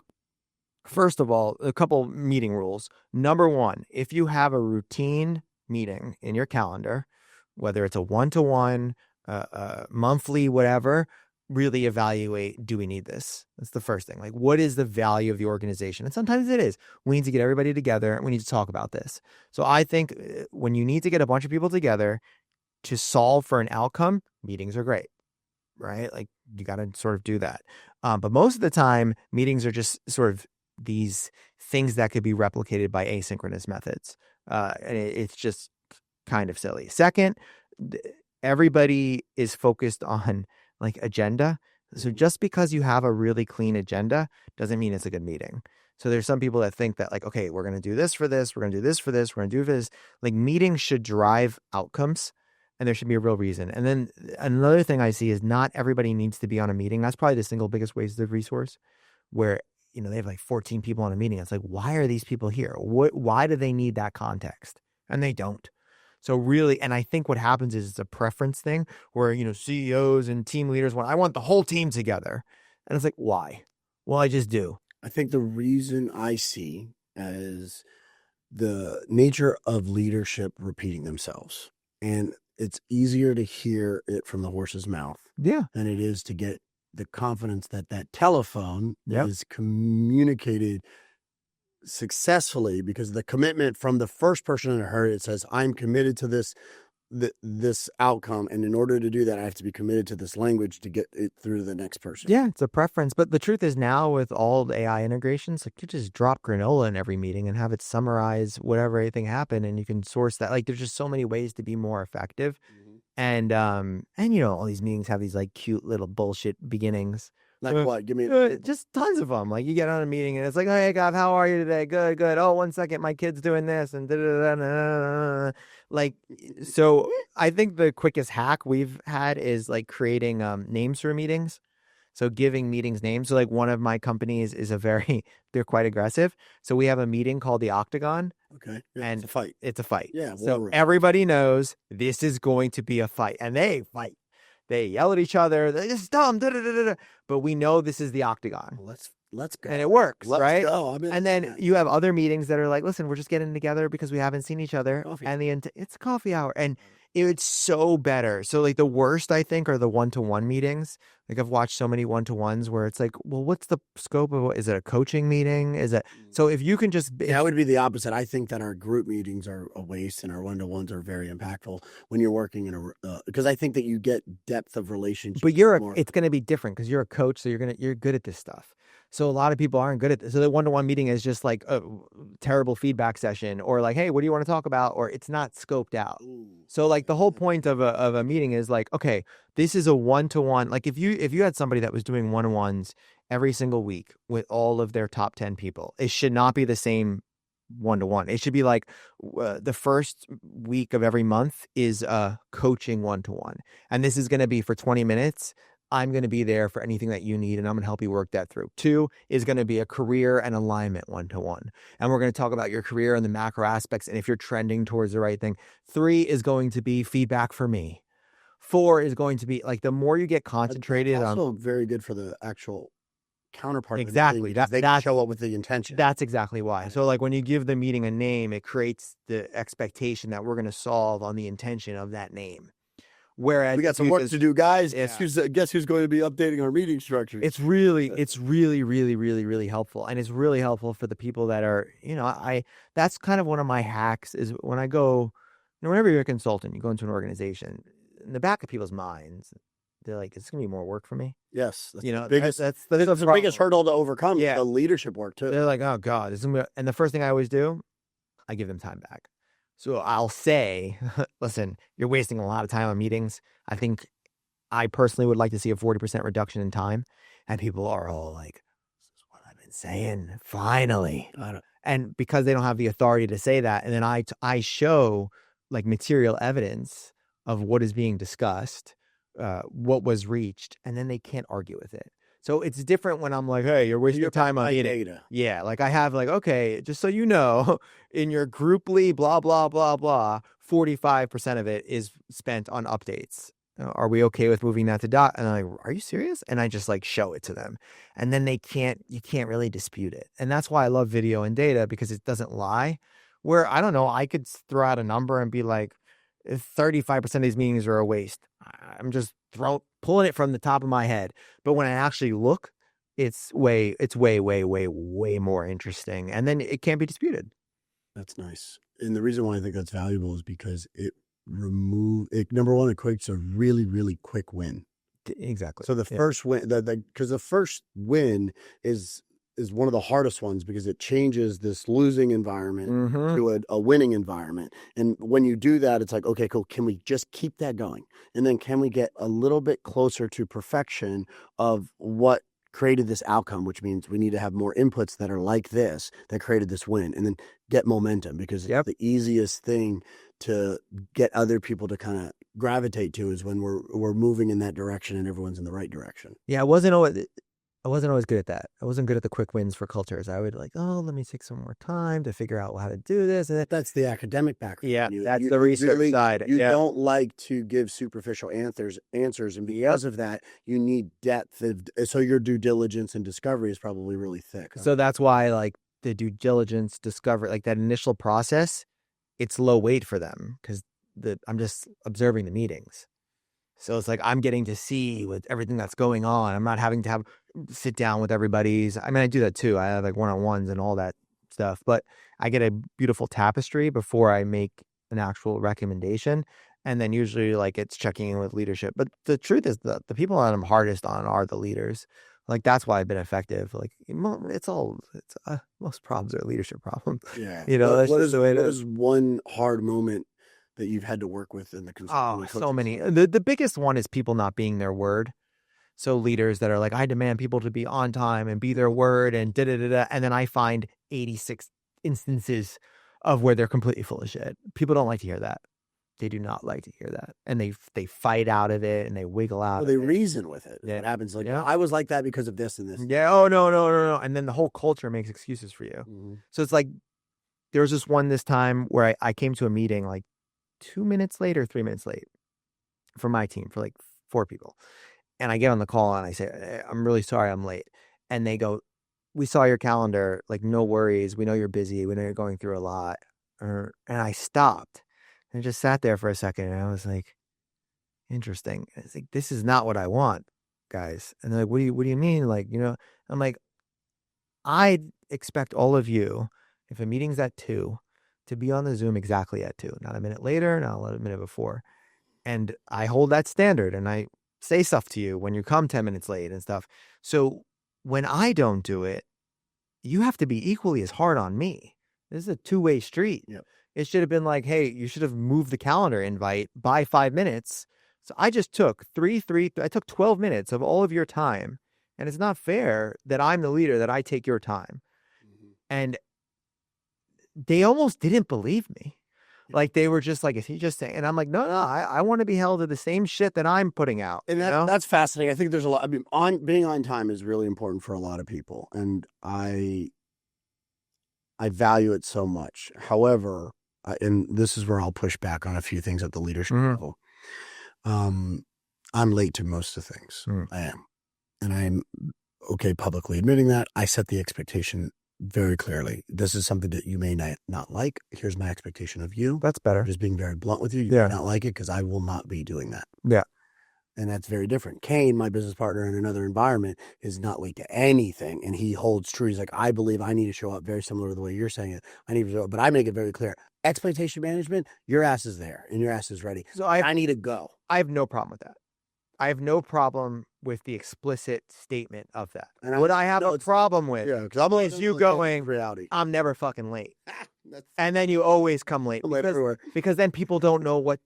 first of all, a couple meeting rules. Number one, if you have a routine meeting in your calendar, whether it's a one-to-one, monthly, whatever, really evaluate, do we need this? That's the first thing. Like, what is the value of the organization? And sometimes it is. We need to get everybody together and we need to talk about this. So I think when you need to get a bunch of people together to solve for an outcome, meetings are great, right? Like you got to sort of do that. But most of the time, meetings are just sort of these things that could be replicated by asynchronous methods. And it's just kind of silly. Second, everybody is focused on like agenda. So just because you have a really clean agenda doesn't mean it's a good meeting. So there's some people that think that like, okay, we're going to do this for this, we're going to do this for this, we're going to do this. Like meetings should drive outcomes and there should be a real reason. And then another thing I see is not everybody needs to be on a meeting. That's probably the single biggest wasted resource where, you know, they have like 14 people on a meeting. It's like, why are these people here? Why do they need that context? And they don't. So really, and I think what happens is it's a preference thing where, you know, CEOs and team leaders I want the whole team together. And it's like, why? Well, I just do. I think the reason I see as the nature of leadership repeating themselves. And it's easier to hear it from the horse's mouth than it is to get the confidence that that telephone is communicated successfully, because the commitment from the first person I heard, it says, I'm committed to this outcome. And in order to do that, I have to be committed to this language to get it through to the next person. Yeah, it's a preference. But the truth is now with all the AI integrations, like you just drop granola in every meeting and have it summarize whatever anything happened. And you can source that. Like there's just so many ways to be more effective. And you know, all these meetings have these like cute little bullshit beginnings. Like what? Give me just tons of them. Like you get on a meeting and it's like, hey, Gav, how are you today? Good. Oh, 1 second, my kid's doing this and like. So I think the quickest hack we've had is like creating names for meetings. So giving meetings names. So like one of my companies is they're quite aggressive. So we have a meeting called the Octagon. Okay. Yeah, and it's a fight. Yeah. So everybody knows this is going to be a fight and they fight. They yell at each other. They just dumb. But we know this is the Octagon. Let's go. And it works, right? Let's go. And then you have other meetings that are like, listen, we're just getting together because we haven't seen each other. Coffee. And it's coffee hour. And it's so better. So like the worst, I think, are the one-to-one meetings. Like I've watched so many one-to-ones where it's like, well, what's the scope of is it a coaching meeting? Is it so if you can just that would be the opposite. I think that our group meetings are a waste and our one-to-ones are very impactful when you're working in a because I think that you get depth of relationship. But it's going to be different because you're a coach, so you're good at this stuff. So a lot of people aren't good at this. So the one-to-one meeting is just like a terrible feedback session or like, hey, what do you want to talk about? Or it's not scoped out. So like the whole point of a meeting is like, okay, this is a one-to-one. Like if you had somebody that was doing one-to-ones every single week with all of their top 10 people, it should not be the same one-to-one. It should be like the first week of every month is a coaching one-to-one. And this is going to be for 20 minutes. I'm going to be there for anything that you need, and I'm going to help you work that through. 2 is going to be a career and alignment one-to-one. And we're going to talk about your career and the macro aspects and if you're trending towards the right thing. 3 is going to be feedback for me. 4 is going to be like the more you get concentrated on. Also very good for the actual counterpart. Exactly. They show up with the intention. That's exactly why. So like when you give the meeting a name, it creates the expectation that we're going to solve on the intention of that name. Whereas we got some work to do, guys. Guess who's going to be updating our meeting structures? It's really, really helpful. And it's really helpful for the people that are, you know, that's kind of one of my hacks is when I go whenever you're a consultant, you go into an organization, in the back of people's minds, they're like, "Is this gonna be more work for me?" Yes, that's You the know, biggest. that's That's the the problem. biggest hurdle to overcome. Yeah. The leadership work too. They're like, "Oh God," and the first thing I always do, I give them time back. So I'll say, "Listen, you're wasting a lot of time on meetings. I think I personally would like to see a 40% reduction in time." And people are all like, "This is what I've been saying. Finally." I don't. And because they don't have the authority to say that, and then I show like material evidence of what is being discussed, what was reached, and then they can't argue with it. So it's different when I'm like, "Hey, you're wasting time on my meeting." data. Yeah, like I have like, "Okay, just so you know, in your grouply blah blah blah blah, 45% of it is spent on updates. Are we okay with moving that to dot?" And I'm like, "Are you serious?" And I just like show it to them. And then you can't really dispute it. And that's why I love video and data, because it doesn't lie. Where I don't know, I could throw out a number and be like, 35% of these meetings are a waste. I'm just pulling it from the top of my head. But when I actually look, it's way, way more interesting. And then it can't be disputed. That's nice. And the reason why I think that's valuable is because number one, it creates a really, really quick win. Exactly. So the first win, because the first win is one of the hardest ones, because it changes this losing environment to a winning environment. And when you do that, it's like, okay, cool. Can we just keep that going? And then can we get a little bit closer to perfection of what created this outcome, which means we need to have more inputs that are like this, that created this win, and then get momentum, because it's the easiest thing to get other people to kind of gravitate to is when we're moving in that direction and everyone's in the right direction. Yeah, I wasn't always good at that. I wasn't good at the quick wins for cultures. I would like, "Oh, let me take some more time to figure out how to do this." And That's the academic background. yeah, that's the research side. You don't like to give superficial answers, and because of that, you need depth. So your due diligence and discovery is probably really thick. So that's why, like, the due diligence, discovery, like that initial process, it's low weight for them, because I'm just observing the meetings. So it's like I'm getting to see with everything that's going on. I'm not having to sit down with everybody's. I mean, I do that too. I have like one-on-ones and all that stuff, but I get a beautiful tapestry before I make an actual recommendation. And then usually like it's checking in with leadership. But the truth is the people that I'm hardest on are the leaders. Like that's why I've been effective. Like most problems are leadership problems. Yeah. That's just the way it is. What is one hard moment that you've had to work with in the so many. The biggest one is people not being their word. So leaders that are like, "I demand people to be on time and be their word," and da-da-da-da. And then I find 86 instances of where they're completely full of shit. People don't like to hear that. They do not like to hear that. And they fight out of it and they wiggle out. Well, they reason with it. Yeah. What happens? Like, I was like that because of this and this. Yeah. Oh, no. And then the whole culture makes excuses for you. Mm-hmm. So it's like, there was this time where I came to a meeting like 2 minutes late or 3 minutes late for my team, for like 4 people. And I get on the call and I say, "I'm really sorry I'm late." And they go, "We saw your calendar, like no worries. We know you're busy. We know you're going through a lot." And I stopped and just sat there for a second. And I was like, interesting. I was like, this is not what I want, guys. And they're like, what do you mean? Like, I'm like, I expect all of you, if a meeting's at 2, to be on the Zoom exactly at 2, not a minute later, not a minute before. And I hold that standard, and I say stuff to you when you come 10 minutes late and stuff. So when I don't do it, you have to be equally as hard on me. This is a two-way street. Yep. It should have been like, "Hey, you should have moved the calendar invite by 5 minutes." So I just took I took 12 minutes of all of your time. And it's not fair that I'm the leader, that I take your time. Mm-hmm. And they almost didn't believe me. Like they were just like, "Is he just saying?" And I'm like, no, I want to be held to the same shit that I'm putting out. And that's fascinating. I think there's a lot. I mean, being on time is really important for a lot of people, and I value it so much. However, and this is where I'll push back on a few things at the leadership level. I'm late to most of things. I am, and I'm okay publicly admitting that. I set the expectation very clearly. This is something that you may not like. Here's my expectation of you. That's better. Just being very blunt with you. You may not like it because I will not be doing that. Yeah. And that's very different. Kane, my business partner in another environment, is not late to anything. And he holds true. He's like, I believe I need to show up very similar to the way you're saying it. I need to show up, but I make it very clear. Expectation management, your ass is there and your ass is ready. So I need to go. I have no problem with that. I have no problem with the explicit statement of that. And what I have a problem with is you going, reality. I'm never fucking late. And then you always come late because then people don't know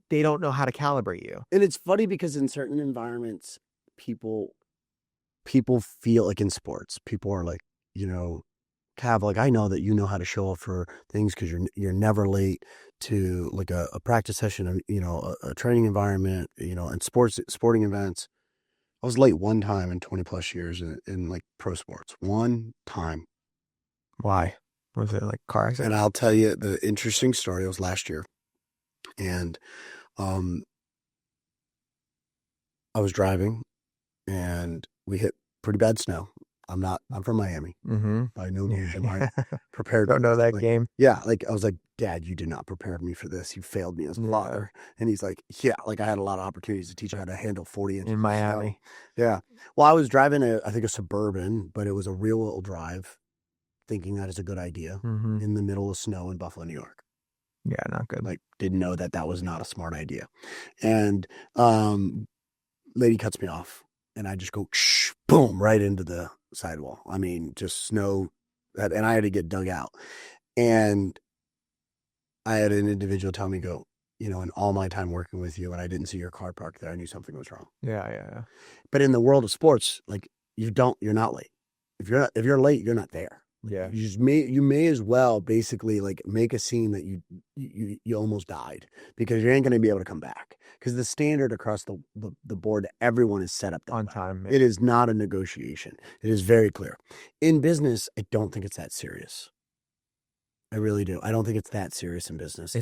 they don't know how to calibrate you. And it's funny because in certain environments, people feel like in sports, people are like, Cav, like, I know that you know how to show up for things because you're never late to like a practice session, a training environment, and sporting events. I was late one time in 20 plus years in like pro sports. One time. Why? Was it like car accident? And I'll tell you the interesting story. It was last year. And I was driving and we hit pretty bad snow. I'm from Miami. Mm-hmm. I know am I prepared. Don't know that game. Yeah. Like I was like, Dad, you did not prepare me for this. You failed me as a father. And he's like, yeah, like I had a lot of opportunities to teach you how to handle 40 inches in Miami. Yeah. Well, I was driving I think a Suburban, but it was a rear wheel drive, thinking that is a good idea in the middle of snow in Buffalo, New York. Yeah, not good. Like didn't know that was not a smart idea. And lady cuts me off and I just go boom right into the sidewall. I mean, just snow and I had to get dug out. And I had an individual tell me, go, in all my time working with you and I didn't see your car parked there, I knew something was wrong. Yeah. But in the world of sports, like you're not late. If you're late, you're not there. Yeah. You may as well basically like make a scene that you almost died because you ain't going to be able to come back because the standard across the board, everyone is set up on time. It is not a negotiation. It is very clear. In business, I don't think it's that serious. I really do. I don't think it's that serious in business.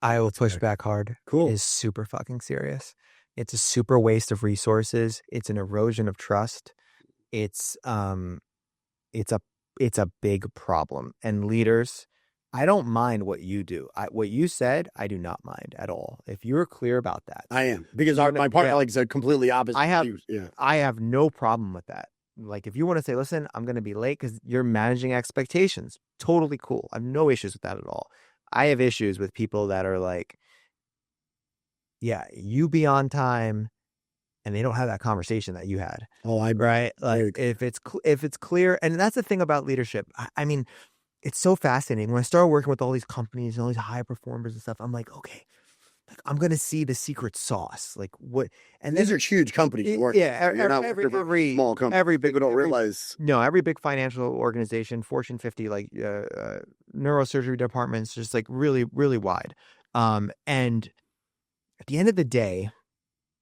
I will push back hard. Cool. Is super fucking serious. It's a super waste of resources. It's an erosion of trust. It's a big problem. And leaders, I don't mind what you do. What you said, I do not mind at all. If you're clear about that. I am. Because my partner like said completely opposite. I have no problem with that. Like if you want to say, listen, I'm going to be late because you're managing expectations. Totally cool. I have no issues with that at all. I have issues with people that are like, yeah, you be on time. And they don't have that conversation that you had. Right? Like if it's clear, and that's the thing about leadership. I mean, it's so fascinating. When I started working with all these companies and all these high performers and stuff, I'm like, okay, like I'm gonna see the secret sauce. Like what? And these are huge companies. Every small company. Every big people don't realize. No, every big financial organization, Fortune 50, like neurosurgery departments, just like really, really wide. And at the end of the day,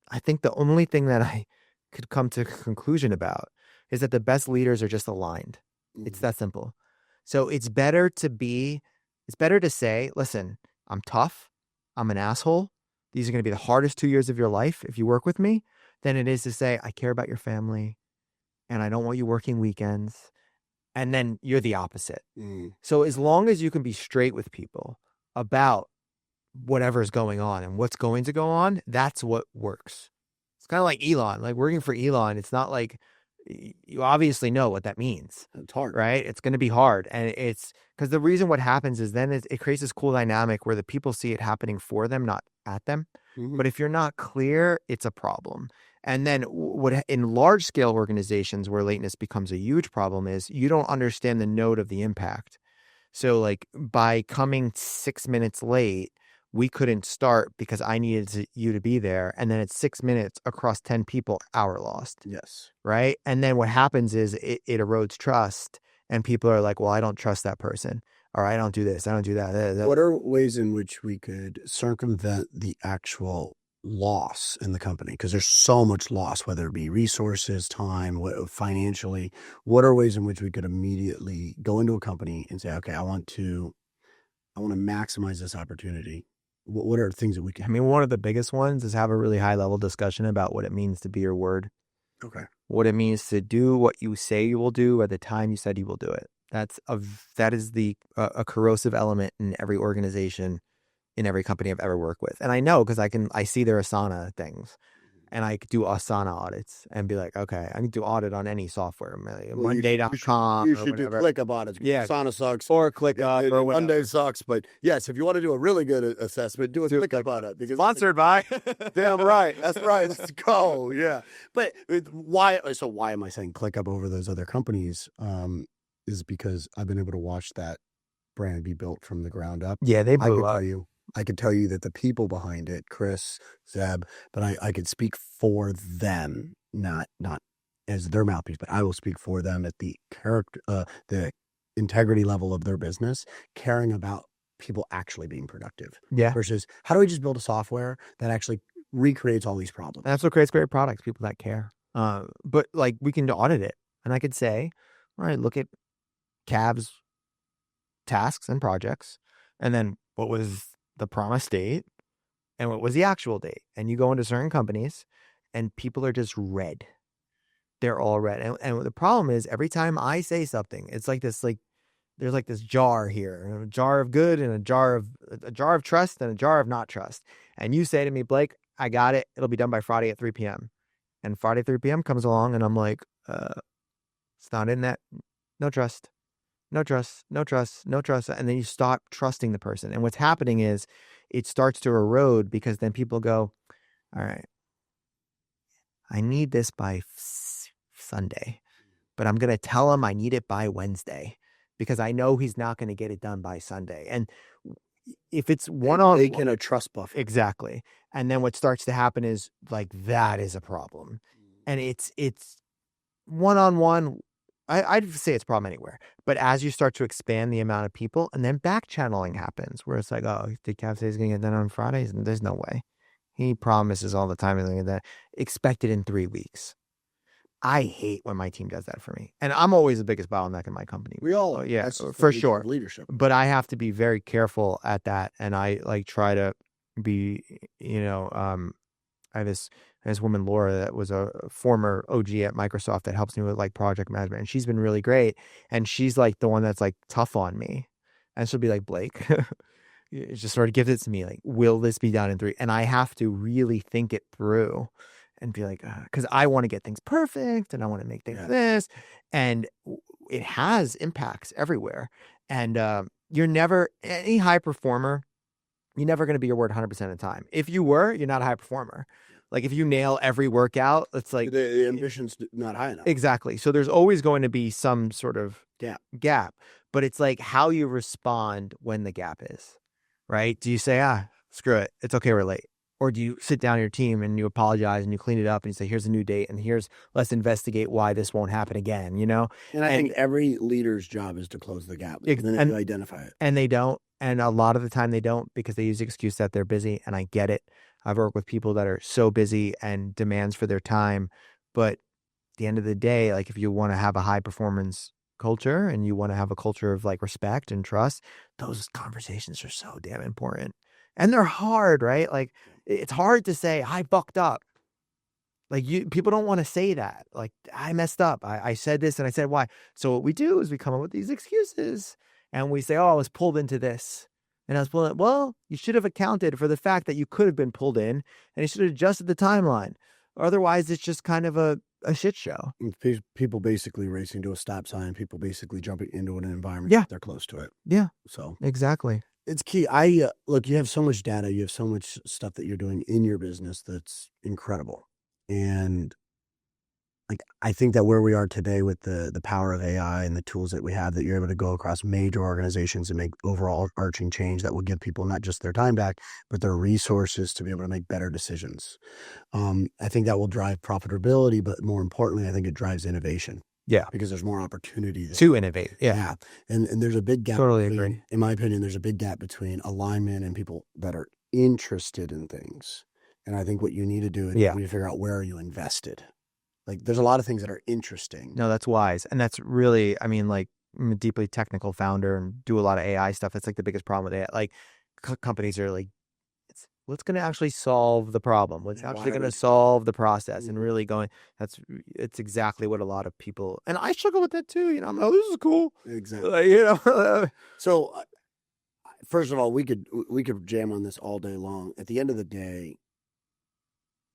I think the only thing that I could come to a conclusion about is that the best leaders are just aligned. It's that simple. So it's better to say, listen, I'm tough. I'm an asshole. These are going to be the hardest 2 years of your life if you work with me, than it is to say, I care about your family and I don't want you working weekends. And then you're the opposite. So as long as you can be straight with people about whatever's going on and what's going to go on, that's what works. It's kind of like Elon, like working for Elon. It's not like you obviously know what that means. It's hard, right? It's going to be hard. And it's because the reason what happens is then it creates this cool dynamic where the people see it happening for them, not at them. But if you're not clear, it's a problem. And then what in large scale organizations where lateness becomes a huge problem is you don't understand the node of the impact. So like by coming 6 minutes late, we couldn't start because I needed you to be there. And then it's 6 minutes across 10 people, hour lost. Yes. Right. And then what happens is it erodes trust and people are like, well, I don't trust that person or I don't do this. I don't do that. What are ways in which we could circumvent the actual loss in the company? Because there's so much loss, whether it be resources, time, financially. What are ways in which we could immediately go into a company and say, okay, I want to maximize this opportunity? What are things that we can? I mean, one of the biggest ones is have a really high level discussion about what it means to be your word. Okay. What it means to do what you say you will do at the time you said you will do it. That is a corrosive element in every organization, in every company I've ever worked with. And I know because I see their Asana things. and I could do Asana audits and be like, okay, I can do audit on any software, Well, Monday.com you or should do whatever. ClickUp audits. Yeah. Asana sucks. Or ClickUp or whatever. Monday sucks. But yes, if you want to do a really good assessment, do a ClickUp audit. Because Sponsored by. damn right. That's right. Let's go. Yeah. But why am I saying ClickUp over those other companies? Is because I've been able to watch that brand be built from the ground up. Yeah, they blew up. I could tell you that the people behind it, Chris, Zeb, but I could speak for them, not as their mouthpiece, but I will speak for them at the the integrity level of their business, caring about people actually being productive. Yeah. Versus how do we just build a software that actually recreates all these problems? That's what creates great products, people that care. But like we can audit it, and I could say, all right, look at Cav's tasks and projects, and then what was the promised date and what was the actual date. And you go into certain companies and people are just red. They're all red. And the problem is every time I say something, it's like this, like there's like this jar here, a jar of good and a jar of trust and a jar of not trust. And you say to me, Blake, I got it. It'll be done by Friday at 3 p.m. And Friday 3 p.m. comes along and I'm like, it's not in that. No trust. No trust, no trust, no trust. And then you stop trusting the person. And what's happening is it starts to erode because then people go, all right, I need this by Sunday, but I'm going to tell him I need it by Wednesday because I know he's not going to get it done by Sunday. And if it's one-on-one, they can a trust buffer. Exactly. And then what starts to happen is like, that is a problem. And it's one-on-one. I'd say it's a problem anywhere. But as you start to expand the amount of people, and then back channeling happens, where it's like, oh, did Cav say he's going to get done on Fridays? And there's no way. He promises all the time and that. Expect it in 3 weeks. I hate when my team does that for me. And I'm always the biggest bottleneck in my company. We all, yeah, for sure. Leadership. But I have to be very careful at that. And I like try to be, I have this woman, Laura, that was a former OG at Microsoft that helps me with like project management. And she's been really great. And she's like the one that's like tough on me. And she'll be like, Blake, just sort of gives it to me. Like, will this be done in 3? And I have to really think it through and be like, because I want to get things perfect and I want to make things this. And it has impacts everywhere. And you're never, any high performer, you're never going to be your word 100% of the time. If you were, you're not a high performer. Like if you nail every workout, it's like the ambition's not high enough. Exactly. So there's always going to be some sort of gap, but it's like how you respond when the gap is, right? Do you say, screw it, it's okay, we're late? Or do you sit down your team and you apologize and you clean it up and you say, here's a new date and let's investigate why this won't happen again, And I think every leader's job is to close the gap and then identify it. And they don't. And a lot of the time they don't because they use the excuse that they're busy. And I get it. I've worked with people that are so busy and demands for their time. But at the end of the day, like if you want to have a high performance culture and you want to have a culture of like respect and trust, those conversations are so damn important. And they're hard, right? Like it's hard to say, I fucked up. Like people don't want to say that. Like I messed up. I said this and I said why. So what we do is we come up with these excuses and we say, oh, I was pulled into this. And I was pulled in. Well, you should have accounted for the fact that you could have been pulled in and you should have adjusted the timeline. Otherwise, it's just kind of a shit show. People basically racing to a stop sign. People basically jumping into an environment. Yeah. They're close to it. Yeah. So exactly. It's key. Look, you have so much data. You have so much stuff that you're doing in your business that's incredible. And like, I think that where we are today with the power of AI and the tools that we have, that you're able to go across major organizations and make overall arching change that will give people not just their time back, but their resources to be able to make better decisions. I think that will drive profitability, but more importantly, I think it drives innovation. Yeah. Because there's more opportunity to innovate. Yeah. And there's a big gap. Totally agree. In my opinion, there's a big gap between alignment and people that are interested in things. And I think what you need to do is you need to figure out, where are you invested? Like there's a lot of things that are interesting. No, that's wise. And that's really, I mean, like I'm a deeply technical founder and do a lot of AI stuff. That's like the biggest problem with AI. Like companies are like, what's going to actually solve the problem? What's actually going to solve the process? And really going, it's exactly what a lot of people, and I struggle with that too. I'm like, oh, this is cool. Exactly. So first of all, we could jam on this all day long. At the end of the day,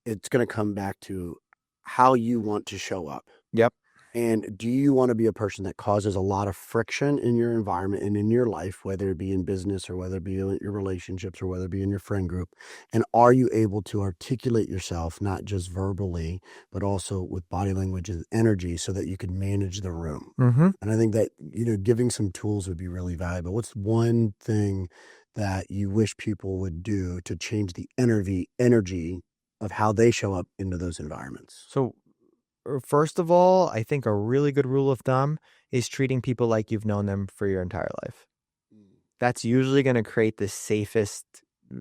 it's going to come back to how you want to show up. Yep. And do you want to be a person that causes a lot of friction in your environment and in your life, whether it be in business or whether it be in your relationships or whether it be in your friend group? And are you able to articulate yourself, not just verbally, but also with body language and energy so that you can manage the room? Mm-hmm. And I think that, giving some tools would be really valuable. What's one thing that you wish people would do to change the energy of how they show up into those environments? So, first of all, I think a really good rule of thumb is treating people like you've known them for your entire life. That's usually going to create the safest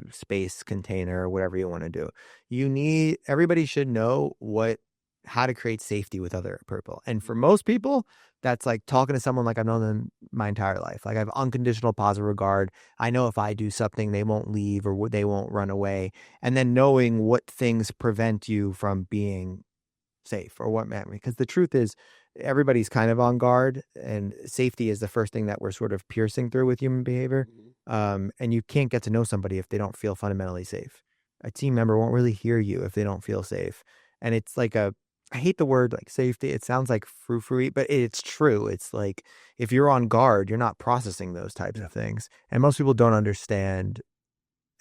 space container or whatever you want to do. Everybody should know how to create safety with other people. And for most people, that's like talking to someone like I've known them my entire life. Like I have unconditional positive regard. I know if I do something, they won't leave or they won't run away. And then knowing what things prevent you from being safe or what meant, because the truth is everybody's kind of on guard, and safety is the first thing that we're sort of piercing through with human behavior. And you can't get to know somebody if they don't feel fundamentally safe. A team member won't really hear you if they don't feel safe. And it's like I hate the word like safety. It sounds like frou-frou, but it's true. It's like if you're on guard, you're not processing those types of things. And most people don't understand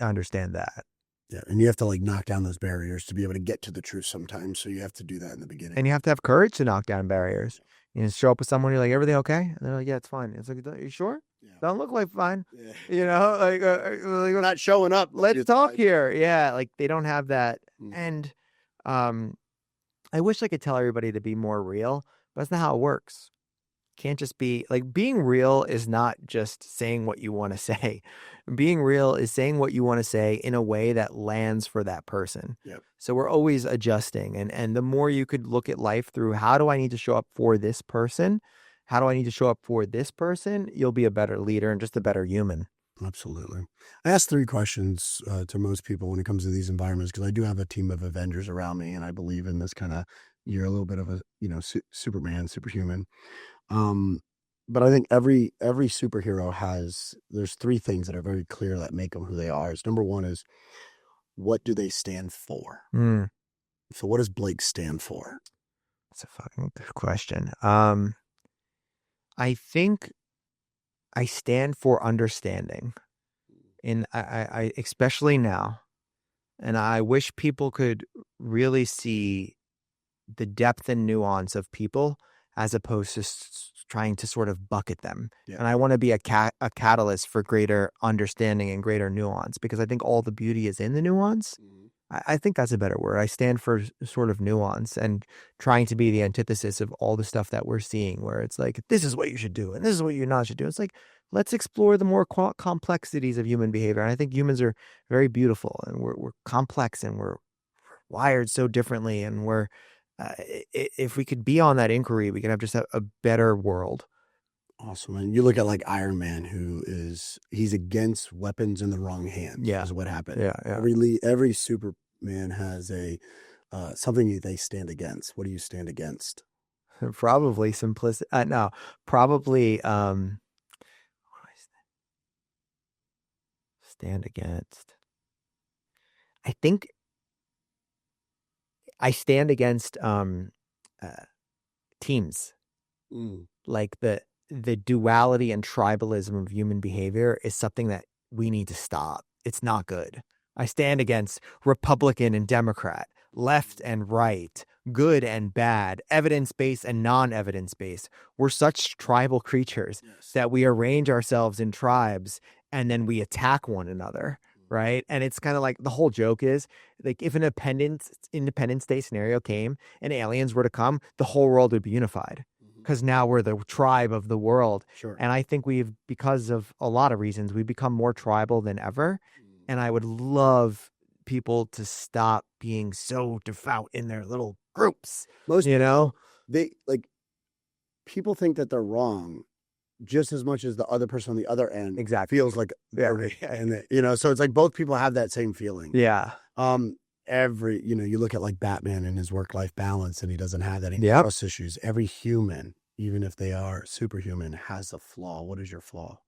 that. Yeah, and you have to like knock down those barriers to be able to get to the truth sometimes. So you have to do that in the beginning. And you have to have courage to knock down barriers. You know, show up with someone, you're like, everything okay? And they're like, yeah, it's fine. It's like, are you sure? Yeah. Don't look like fine. Yeah. You know, like Not showing up. Let's talk here. Yeah, like they don't have that. And I wish I could tell everybody to be more real, but that's not how it works. Can't just be like being real is not just saying what you want to say. Being real is saying what you want to say in a way that lands for that person. Yep. So we're always adjusting. And the more you could look at life through how do I need to show up for this person? How do I need to show up for this person? You'll be a better leader and just a better human. Absolutely. I ask 3 questions to most people when it comes to these environments, because I do have a team of Avengers around me, and I believe in this kind of, you're a little bit of a, Superman, superhuman. But I think every superhero there's 3 things that are very clear that make them who they are. Number 1 is, what do they stand for? So what does Blake stand for? That's a fucking good question. I think I stand for understanding, and I especially now, and I wish people could really see the depth and nuance of people as opposed to trying to sort of bucket them. Yeah. And I want to be a catalyst for greater understanding and greater nuance, because I think all the beauty is in the nuance. I think that's a better word. I stand for sort of nuance and trying to be the antithesis of all the stuff that we're seeing, where it's like, this is what you should do and this is what you not should do. It's like, let's explore the more complexities of human behavior. And I think humans are very beautiful, and we're complex, and we're wired so differently. And if we could be on that inquiry, we could have just a better world. Awesome. And you look at like Iron Man, he's against weapons in the wrong hands. Yeah. Is what happened. Yeah. Every Superman has something they stand against. What do you stand against? Probably simplicity. No, probably stand against. I think I stand against teams. Like the duality and tribalism of human behavior is something that we need to stop. It's not good. I stand against Republican and Democrat, left and right, good and bad, evidence-based and non-evidence-based. We're such tribal creatures that we arrange ourselves in tribes and then we attack one another, right? And it's kind of like the whole joke is like if an Independence Day scenario came and aliens were to come, the whole world would be unified. Because now we're the tribe of the world. Sure. And I think because of a lot of reasons, we've become more tribal than ever. And I would love people to stop being so devout in their little groups. People think that they're wrong just as much as the other person on the other end feels like they're right. And so it's like both people have that same feeling. Yeah. You look at like Batman and his work-life balance, and he doesn't have that. He has trust issues. Every human, even if they are superhuman, has a flaw. What is your flaw?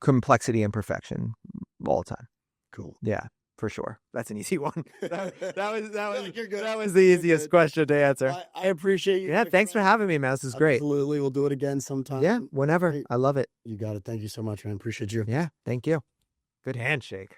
Complexity and perfection all the time. Cool. Yeah. for sure. That's an easy one. You're good. That was the easiest question to answer. I appreciate you. Yeah, thanks for having me, man. This is great. Absolutely. We'll do it again sometime. Yeah, whenever. Great. I love it. You got it. Thank you so much, man. Appreciate you. Yeah, thank you. Good handshake.